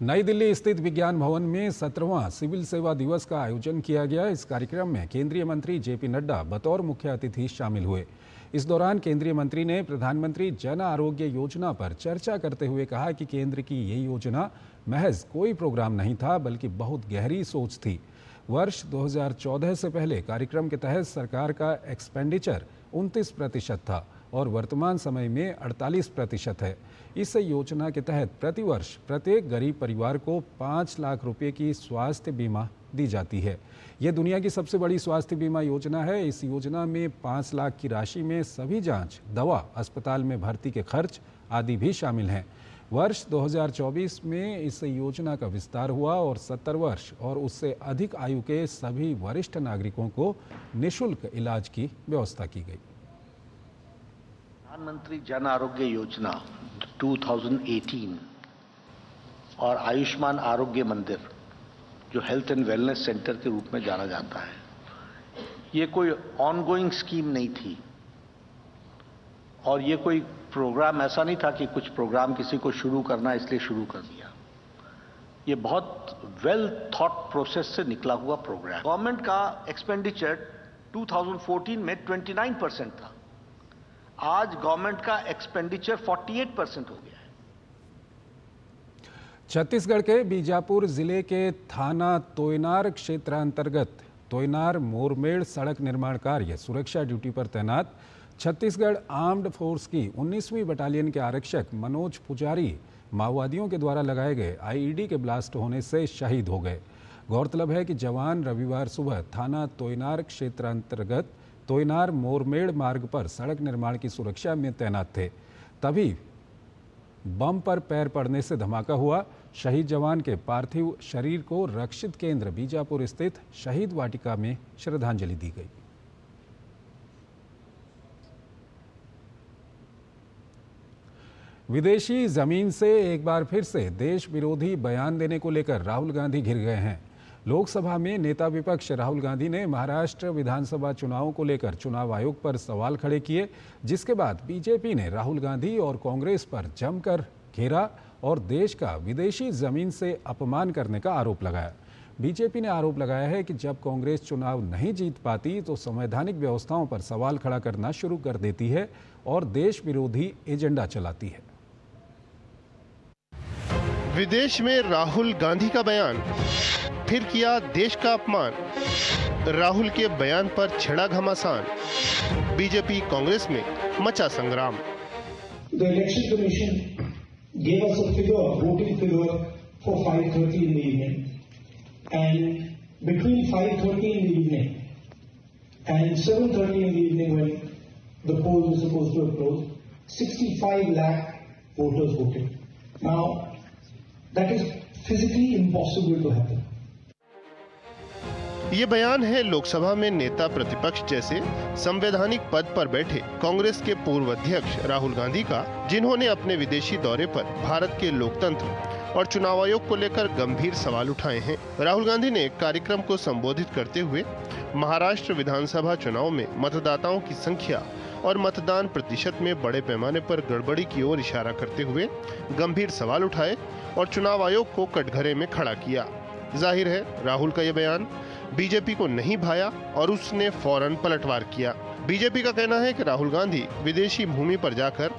नई दिल्ली स्थित विज्ञान भवन में 17वां सिविल सेवा दिवस का आयोजन किया गया। इस कार्यक्रम में केंद्रीय मंत्री जेपी नड्डा बतौर मुख्य अतिथि शामिल हुए। इस दौरान केंद्रीय मंत्री ने प्रधानमंत्री जन आरोग्य योजना पर चर्चा करते हुए कहा कि केंद्र की ये योजना महज कोई प्रोग्राम नहीं था, बल्कि बहुत गहरी सोच थी। वर्ष 2014 से पहले कार्यक्रम के तहत सरकार का एक्सपेंडिचर 29% था और वर्तमान समय में 48% है। इस योजना के तहत प्रतिवर्ष प्रत्येक गरीब परिवार को 5 लाख रुपए की स्वास्थ्य बीमा दी जाती है। यह दुनिया की सबसे बड़ी स्वास्थ्य बीमा योजना है। इस योजना में 5 लाख की राशि में सभी जांच, दवा, अस्पताल में भर्ती के खर्च आदि भी शामिल हैं। वर्ष 2024 में इस योजना का विस्तार हुआ और 70 वर्ष और उससे अधिक आयु के सभी वरिष्ठ नागरिकों को निःशुल्क इलाज की व्यवस्था की गई। प्रधानमंत्री जन आरोग्य योजना 2018 और आयुष्मान आरोग्य मंदिर, जो हेल्थ एंड वेलनेस सेंटर के रूप में जाना जाता है, ये कोई ऑनगोइंग स्कीम नहीं थी और ये कोई प्रोग्राम ऐसा नहीं था कि कुछ प्रोग्राम किसी को शुरू करना इसलिए शुरू कर दिया। ये बहुत वेल थॉट प्रोसेस से निकला हुआ प्रोग्राम। गवर्नमेंट का एक्सपेंडिचर 2014 में 29% था, आज गवर्नमेंट का एक्सपेंडिचर 48% हो गया है। छत्तीसगढ़ के बीजापुर जिले के थाना तोयनार क्षेत्र अंतर्गत तोयनार मोरमेड़ सड़क निर्माण कार्य सुरक्षा ड्यूटी पर तैनात छत्तीसगढ़ आर्म्ड फोर्स की 19वीं बटालियन के आरक्षक मनोज पुजारी माओवादियों के द्वारा लगाए गए आईईडी के ब्लास्ट होने से शहीद हो गए। गौरतलब है कि जवान रविवार सुबह थाना तोयनार क्षेत्र अंतर्गत तोयनार मोरमेड़ मार्ग पर सड़क निर्माण की सुरक्षा में तैनात थे, तभी बम पर पैर पड़ने से धमाका हुआ। शहीद जवान के पार्थिव शरीर को रक्षित केंद्र बीजापुर स्थित शहीद वाटिका में श्रद्धांजलि दी गई। विदेशी जमीन से एक बार फिर से देश विरोधी बयान देने को लेकर राहुल गांधी घिर गए हैं। लोकसभा में नेता विपक्ष राहुल गांधी ने महाराष्ट्र विधानसभा चुनावों को लेकर चुनाव आयोग पर सवाल खड़े किए, जिसके बाद बीजेपी ने राहुल गांधी और कांग्रेस पर जमकर घेरा और देश का विदेशी जमीन से अपमान करने का आरोप लगाया। बीजेपी ने आरोप लगाया है कि जब कांग्रेस चुनाव नहीं जीत पाती तो संवैधानिक व्यवस्थाओं पर सवाल खड़ा करना शुरू कर देती है और देश विरोधी एजेंडा चलाती है। विदेश में राहुल गांधी का बयान, फिर किया देश का अपमान। राहुल के बयान पर छिड़ा घमासान, बीजेपी कांग्रेस में मचा संग्राम। The election commission gave us a figure, voting figure for 5:30 in the evening, and between 5:30 in the evening and 7:30 in the evening, when the polls were supposed to have closed, 65 lakh voters voted. Now, that is physically impossible to happen. ये बयान है लोकसभा में नेता प्रतिपक्ष जैसे संवैधानिक पद पर बैठे कांग्रेस के पूर्व अध्यक्ष राहुल गांधी का, जिन्होंने अपने विदेशी दौरे पर भारत के लोकतंत्र और चुनाव आयोग को लेकर गंभीर सवाल उठाए हैं। राहुल गांधी ने एक कार्यक्रम को संबोधित करते हुए महाराष्ट्र विधानसभा चुनाव में मतदाताओं की संख्या और मतदान प्रतिशत में बड़े पैमाने पर गड़बड़ी की ओर इशारा करते हुए गंभीर सवाल उठाए और चुनाव आयोग को कटघरे में खड़ा किया। जाहिर है राहुल का यह बयान बीजेपी को नहीं भाया और उसने फौरन पलटवार किया। बीजेपी का कहना है कि राहुल गांधी विदेशी भूमि पर जाकर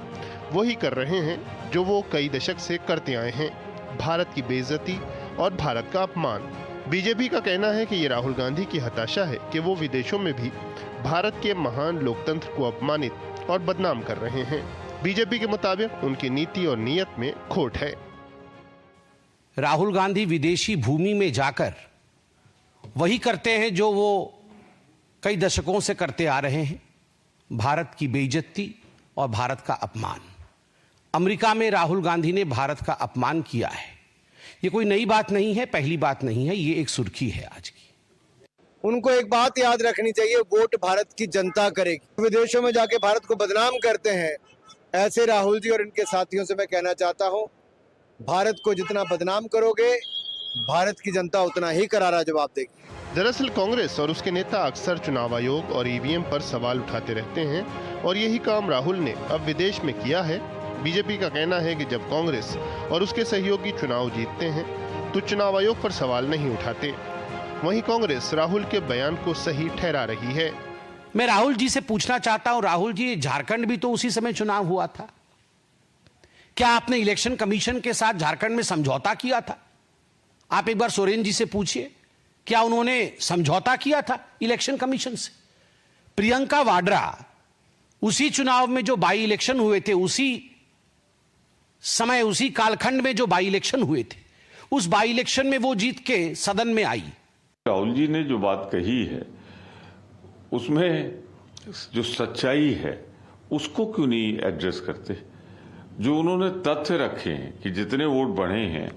वही कर रहे हैं जो वो कई दशक से करते आए हैं, भारत की बेइज्जती और भारत का अपमान। बीजेपी का कहना है कि ये राहुल गांधी की हताशा है कि वो विदेशों में भी भारत के महान लोकतंत्र को अपमानित और बदनाम कर रहे हैं। बीजेपी के मुताबिक उनकी नीति और नीयत में खोट है। राहुल गांधी विदेशी भूमि में जाकर वही करते हैं जो वो कई दशकों से करते आ रहे हैं, भारत की बेइज्जती और भारत का अपमान। अमेरिका में राहुल गांधी ने भारत का अपमान किया है। ये कोई नई बात नहीं है, पहली बात नहीं है, ये एक सुर्खी है आज की। उनको एक बात याद रखनी चाहिए, वोट भारत की जनता करेगी। विदेशों में जाके भारत को बदनाम करते हैं, ऐसे राहुल जी और इनके साथियों से मैं कहना चाहता हूं, भारत को जितना बदनाम करोगे भारत की जनता उतना ही करारा जवाब देगी। दरअसल कांग्रेस और उसके नेता अक्सर चुनाव आयोग और ईवीएम पर सवाल उठाते रहते हैं और यही काम राहुल ने अब विदेश में किया है। बीजेपी का कहना है कि जब कांग्रेस और उसके सहयोगी चुनाव जीतते हैं तो चुनाव आयोग पर सवाल नहीं उठाते। वहीं कांग्रेस राहुल के बयान को सही ठहरा रही है। मैं राहुल जी से पूछना चाहता हूं, राहुल जी, झारखंड भी तो उसी समय चुनाव हुआ था, क्या आपने इलेक्शन कमीशन के साथ झारखंड में समझौता किया था? आप एक बार सोरेन जी से पूछिए, क्या उन्होंने समझौता किया था इलेक्शन कमीशन से? प्रियंका वाड्रा उसी चुनाव में जो बाई इलेक्शन हुए थे, उसी समय उसी कालखंड में जो बाई इलेक्शन हुए थे, उस बाई इलेक्शन में वो जीत के सदन में आई। राहुल जी ने जो बात कही है उसमें जो सच्चाई है उसको क्यों नहीं एड्रेस करते? जो उन्होंने तथ्य रखे हैं कि जितने वोट बढ़े हैं,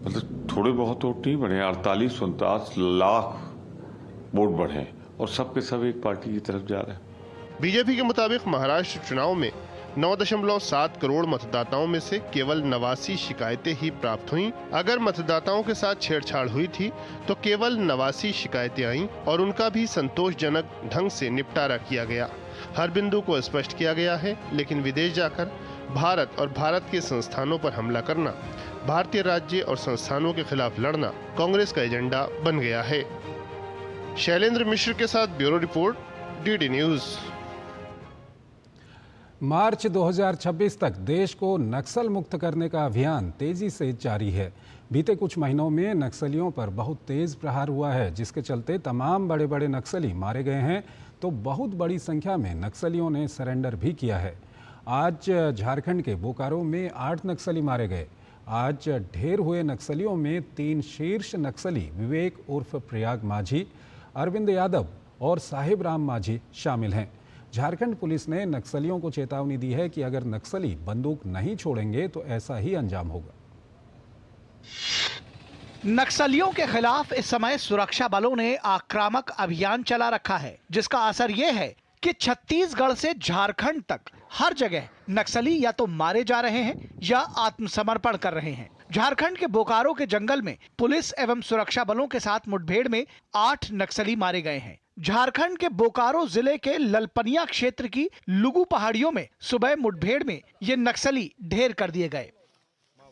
मतलब थोड़े बहुत वोट नहीं बढ़े, 48-49 लाख वोट बढ़े और सबके सब एक पार्टी की तरफ जा रहे हैं। बीजेपी के मुताबिक महाराष्ट्र चुनाव में 9.7 करोड़ मतदाताओं में से केवल 89 शिकायतें ही प्राप्त हुईं। अगर मतदाताओं के साथ छेड़छाड़ हुई थी तो केवल 89 शिकायतें आईं और उनका भी संतोषजनक ढंग से निपटारा किया गया। हर बिंदु को स्पष्ट किया गया है, लेकिन विदेश जाकर भारत और भारत के संस्थानों पर हमला करना, भारतीय राज्य और संस्थानों के खिलाफ लड़ना कांग्रेस का एजेंडा बन गया है। शैलेंद्र मिश्र के साथ ब्यूरो रिपोर्ट, डीडी न्यूज। मार्च 2026 तक देश को नक्सल मुक्त करने का अभियान तेजी से जारी है। बीते कुछ महीनों में नक्सलियों पर बहुत तेज प्रहार हुआ है, जिसके चलते तमाम बड़े बड़े नक्सली मारे गए हैं, तो बहुत बड़ी संख्या में नक्सलियों ने सरेंडर भी किया है। आज झारखंड के बोकारो में 8 नक्सली मारे गए। आज ढेर हुए नक्सलियों में 3 शीर्ष नक्सली विवेक उर्फ प्रयाग माझी, अरविंद यादव और साहिब राम माझी शामिल हैं। झारखंड पुलिस ने नक्सलियों को चेतावनी दी है कि अगर नक्सली बंदूक नहीं छोड़ेंगे तो ऐसा ही अंजाम होगा। नक्सलियों के खिलाफ इस समय सुरक्षा बलों ने आक्रामक अभियान चला रखा है, जिसका असर यह है कि छत्तीसगढ़ से झारखंड तक हर जगह नक्सली या तो मारे जा रहे हैं या आत्मसमर्पण कर रहे हैं। झारखंड के बोकारो के जंगल में पुलिस एवं सुरक्षा बलों के साथ मुठभेड़ में 8 नक्सली मारे गए हैं। झारखंड के बोकारो जिले के ललपनिया क्षेत्र की लुगु पहाड़ियों में सुबह मुठभेड़ में ये नक्सली ढेर कर दिए गए।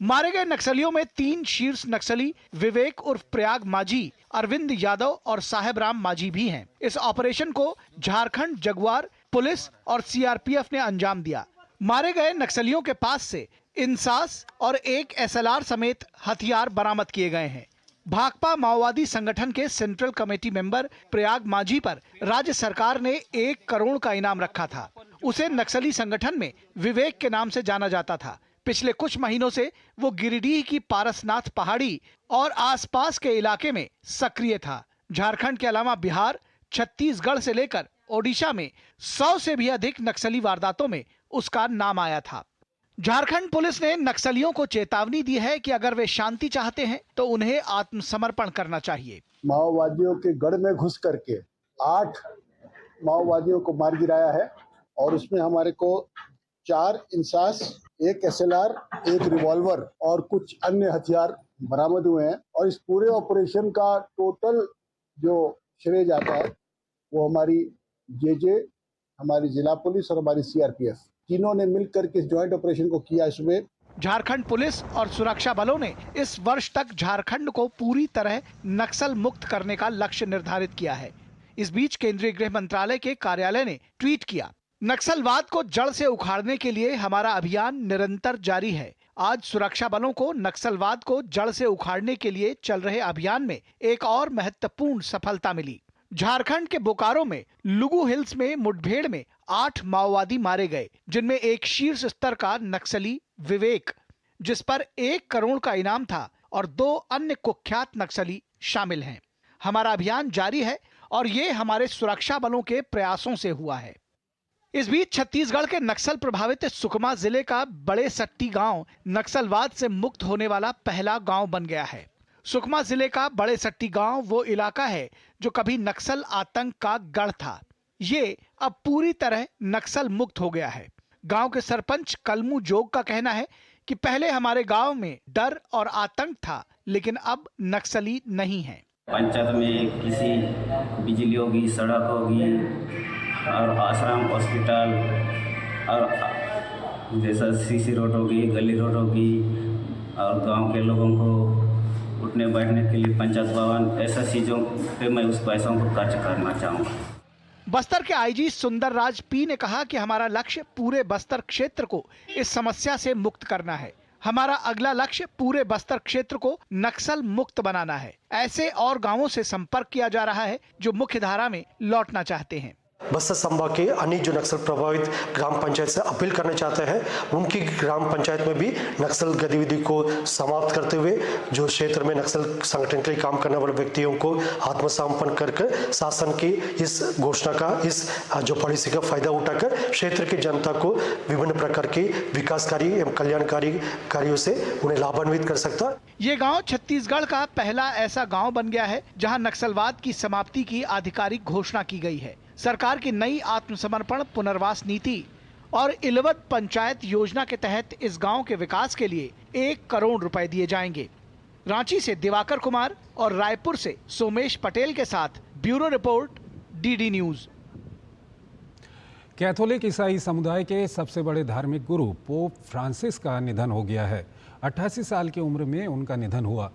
मारे गए नक्सलियों में 3 शीर्ष नक्सली विवेक उर्फ प्रयाग माझी, अरविंद यादव और साहेब राम माझी भी हैं। इस ऑपरेशन को झारखंड जगुआर पुलिस और सीआरपीएफ ने अंजाम दिया। मारे गए नक्सलियों के पास से इंसास और एक एसएलआर समेत हथियार बरामद किए गए हैं। भाकपा माओवादी संगठन के सेंट्रल कमेटी मेंबर प्रयाग माझी पर राज्य सरकार ने 1 करोड़ का इनाम रखा था। उसे नक्सली संगठन में विवेक के नाम से जाना जाता था। पिछले कुछ महीनों से वो गिरिडीह की पारसनाथ पहाड़ी और आसपास के इलाके में सक्रिय था। झारखंड के अलावा बिहार, छत्तीसगढ़ से लेकर ओडिशा में 100 से भी अधिक नक्सली वारदातों में उसका नाम आया था। झारखंड पुलिस ने नक्सलियों को चेतावनी दी है कि अगर वे शांति चाहते हैं तो उन्हें आत्मसमर्पण करना चाहिए। माओवादियों के गढ़ में घुस करके 8 माओवादियों को मार गिराया है और उसमें हमारे को 4 इंसास, 1 एसएलआर, 1 रिवॉल्वर और कुछ अन्य हथियार बरामद हुए हैं। और इस पूरे ऑपरेशन का टोटल जो श्रेय जाता है वो हमारी जेजे, हमारी जिला पुलिस और हमारी सीआरपीएफ तीनों ने मिलकर के इस ज्वाइंट ऑपरेशन को किया। इसमें झारखंड पुलिस और सुरक्षा बलों ने इस वर्ष तक झारखंड को पूरी तरह नक्सल मुक्त करने का लक्ष्य निर्धारित किया है। इस बीच केंद्रीय गृह मंत्रालय के कार्यालय ने ट्वीट किया, नक्सलवाद को जड़ से उखाड़ने के लिए हमारा अभियान निरंतर जारी है। आज सुरक्षा बलों को नक्सलवाद को जड़ से उखाड़ने के लिए चल रहे अभियान में एक और महत्वपूर्ण सफलता मिली। झारखंड के बोकारो में लुगु हिल्स में मुठभेड़ में 8 माओवादी मारे गए, जिनमें एक शीर्ष स्तर का नक्सली विवेक, जिस पर 1 करोड़ का इनाम था, और 2 अन्य कुख्यात नक्सली शामिल हैं। हमारा अभियान जारी है और ये हमारे सुरक्षा बलों के प्रयासों से हुआ है। इस बीच छत्तीसगढ़ के नक्सल प्रभावित सुकमा जिले का बड़े सट्टी गांव नक्सलवाद से मुक्त होने वाला पहला गांव बन गया है। सुकमा जिले का बड़े सट्टी गांव वो इलाका है जो कभी नक्सल आतंक का गढ़ था। ये अब पूरी तरह नक्सल मुक्त हो गया है। गांव के सरपंच कलमू जोग का कहना है कि पहले हमारे गांव में डर और आतंक था, लेकिन अब नक्सली नहीं है। पंचायत में किसी बिजली होगी, सड़क होगी और आश्रम, हॉस्पिटल और जैसा सीसी रोड होगी, गली रोड होगी और गांव के लोगों को उठने बैठने के लिए पंचायत भवन, ऐसा चीज़ों पे मैं उस पैसों को खर्च करना चाहूँगा। बस्तर के आईजी सुंदर राज पी ने कहा कि हमारा लक्ष्य पूरे बस्तर क्षेत्र को इस समस्या से मुक्त करना है। हमारा अगला लक्ष्य पूरे बस्तर क्षेत्र को नक्सल मुक्त बनाना है। ऐसे और गांवों से संपर्क किया जा रहा है जो मुख्य धारा में लौटना चाहते हैं। बस्तर संभाग के अन्य जो नक्सल प्रभावित ग्राम पंचायत से अपील करना चाहते हैं, उनकी ग्राम पंचायत में भी नक्सल गतिविधि को समाप्त करते हुए जो क्षेत्र में नक्सल संगठन के लिए काम करने वाले व्यक्तियों को आत्मसमर्पण कर शासन की इस घोषणा का, इस जो पॉलिसी का फायदा उठाकर क्षेत्र की जनता को विभिन्न प्रकार के विकासकारी एवं कल्याणकारी कार्यों से उन्हें लाभान्वित कर सकता है। ये गाँव छत्तीसगढ़ का पहला ऐसा गाँव बन गया है जहाँ नक्सलवाद की समाप्ति की आधिकारिक घोषणा की गई है। सरकार की नई आत्मसमर्पण पुनर्वास नीति और इलवत पंचायत योजना के तहत इस गांव के विकास के लिए 1 करोड़ रुपए दिए जाएंगे। रांची से दिवाकर कुमार और रायपुर से सोमेश पटेल के साथ bureau report, DD news. Catholic ईसाई समुदाय के सबसे बड़े धार्मिक गुरु पोप फ्रांसिस का निधन हो गया है। 88 साल की उम्र में उनका निधन हुआ।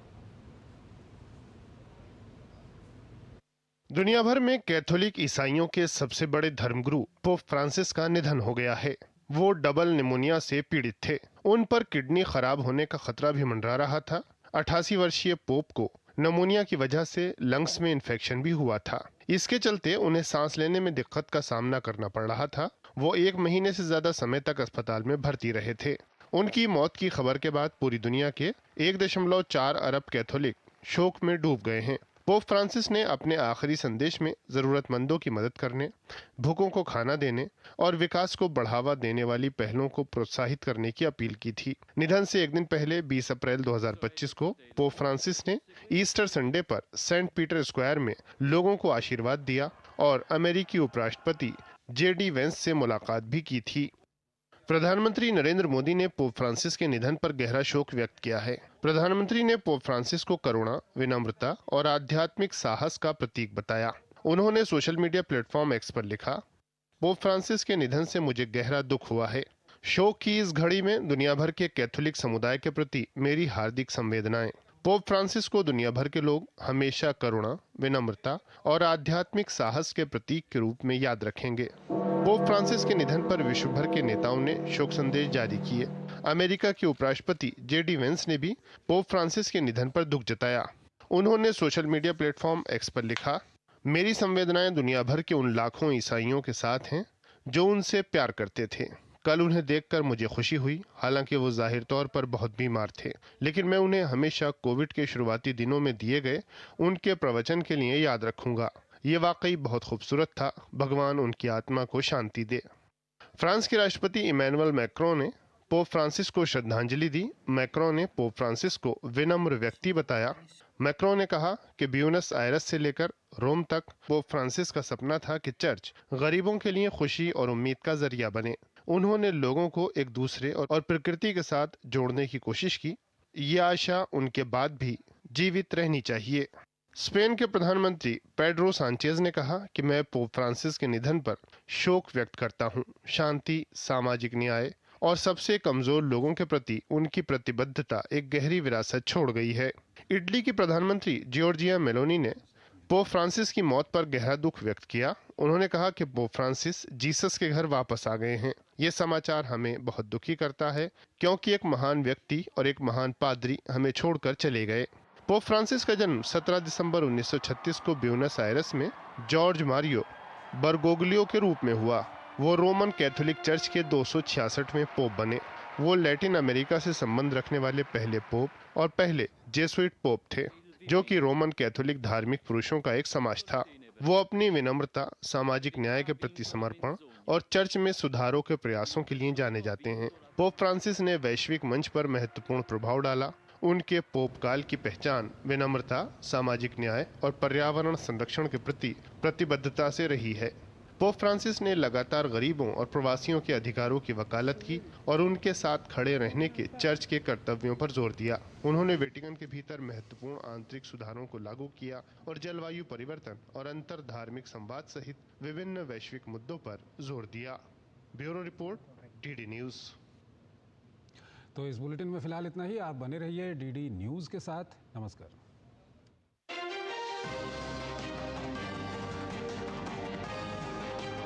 दुनिया भर में कैथोलिक ईसाइयों के सबसे बड़े धर्मगुरु पोप फ्रांसिस का निधन हो गया है। वो डबल निमोनिया से पीड़ित थे। उन पर किडनी खराब होने का खतरा भी मंडरा रहा था। 88 वर्षीय पोप को निमोनिया की वजह से लंग्स में इन्फेक्शन भी हुआ था। इसके चलते उन्हें सांस लेने में दिक्कत का सामना करना पड़ रहा था। वो 1 महीने से ज्यादा समय तक अस्पताल में भर्ती रहे थे। उनकी मौत की खबर के बाद पूरी दुनिया के 1.4 अरब कैथोलिक शोक में डूब गए हैं। पोप फ्रांसिस ने अपने आखिरी संदेश में जरूरतमंदों की मदद करने, भूखों को खाना देने और विकास को बढ़ावा देने वाली पहलों को प्रोत्साहित करने की अपील की थी। निधन से एक दिन पहले 20 अप्रैल 2025 को पोप फ्रांसिस ने ईस्टर संडे पर सेंट पीटर स्क्वायर में लोगों को आशीर्वाद दिया और अमेरिकी उपराष्ट्रपति JD वेंस से मुलाकात भी की थी। प्रधानमंत्री नरेंद्र मोदी ने पोप फ्रांसिस के निधन पर गहरा शोक व्यक्त किया है। प्रधानमंत्री ने पोप फ्रांसिस को करुणा, विनम्रता और आध्यात्मिक साहस का प्रतीक बताया। उन्होंने सोशल मीडिया प्लेटफॉर्म एक्स पर लिखा, पोप फ्रांसिस के निधन से मुझे गहरा दुख हुआ है। शोक की इस घड़ी में दुनिया भर के कैथोलिक समुदाय के प्रति मेरी हार्दिक संवेदनाएं। पोप फ्रांसिस को दुनिया भर के लोग हमेशा करुणा, विनम्रता और आध्यात्मिक साहस के प्रतीक के रूप में याद रखेंगे। पोप फ्रांसिस के निधन पर विश्व भर के नेताओं ने शोक संदेश जारी किए। अमेरिका के उपराष्ट्रपति JD वेंस ने भी पोप फ्रांसिस के निधन पर दुख जताया। उन्होंने सोशल मीडिया प्लेटफॉर्म एक्स पर लिखा, मेरी संवेदनाएं दुनिया भर के उन लाखों ईसाइयों के साथ हैं जो उनसे प्यार करते थे। कल उन्हें देखकर मुझे खुशी हुई। हालांकि वो जाहिर तौर पर बहुत बीमार थे, लेकिन मैं उन्हें हमेशा कोविड के शुरुआती दिनों में दिए गए उनके प्रवचन के लिए याद रखूंगा। ये वाकई बहुत खूबसूरत था। भगवान उनकी आत्मा को शांति दे। फ्रांस के राष्ट्रपति इमैनुअल मैक्रोन ने पोप फ्रांसिस को श्रद्धांजलि दी। मैक्रोन ने पोप फ्रांसिस को विनम्र व्यक्ति बताया। मैक्रोन ने कहा कि ब्यूनस आयरस से लेकर रोम तक पोप फ्रांसिस का सपना था कि चर्च गरीबों के लिए खुशी और उम्मीद का जरिया बने। उन्होंने लोगों को एक दूसरे और प्रकृति के साथ जोड़ने की कोशिश की। ये आशा उनके बाद भी जीवित रहनी चाहिए। स्पेन के प्रधानमंत्री पेड्रो सांचेज ने कहा कि मैं पोप फ्रांसिस के निधन पर शोक व्यक्त करता हूं। शांति, सामाजिक न्याय और सबसे कमजोर लोगों के प्रति उनकी प्रतिबद्धता एक गहरी विरासत छोड़ गई है। इटली की प्रधानमंत्री जॉर्जिया मेलोनी ने पोप फ्रांसिस की मौत पर गहरा दुख व्यक्त किया। उन्होंने कहा कि पोप फ्रांसिस जीसस के घर वापस आ गए हैं। ये समाचार हमें बहुत दुखी करता है, क्योंकि एक महान व्यक्ति और एक महान पादरी हमें छोड़कर चले गए। पोप फ्रांसिस का जन्म 17 दिसंबर 1936 को ब्यूनस आयरस में जॉर्ज मारियो बर्गोग्लियो के रूप में हुआ। वो रोमन कैथोलिक चर्च के 266वें पोप बने। वो लैटिन अमेरिका से संबंध रखने वाले पहले पोप और पहले जेसुइट पोप थे, जो कि रोमन कैथोलिक धार्मिक पुरुषों का एक समाज था। वो अपनी विनम्रता, सामाजिक न्याय के प्रति समर्पण और चर्च में सुधारों के प्रयासों के लिए जाने जाते हैं। पोप फ्रांसिस ने वैश्विक मंच पर महत्वपूर्ण प्रभाव डाला उनके पोपकाल की पहचान विनम्रता, सामाजिक न्याय और पर्यावरण संरक्षण के प्रति प्रतिबद्धता से रही है। पोप फ्रांसिस ने लगातार गरीबों और प्रवासियों के अधिकारों की वकालत की और उनके साथ खड़े रहने के चर्च के कर्तव्यों पर जोर दिया। उन्होंने वेटिकन के भीतर महत्वपूर्ण आंतरिक सुधारों को लागू किया और जलवायु परिवर्तन और अंतर धार्मिक संवाद सहित विभिन्न वैश्विक मुद्दों पर जोर दिया। Bureau report, DD news. तो इस बुलेटिन में फिलहाल इतना ही। आप बने रहिए डीडी न्यूज के साथ। नमस्कार।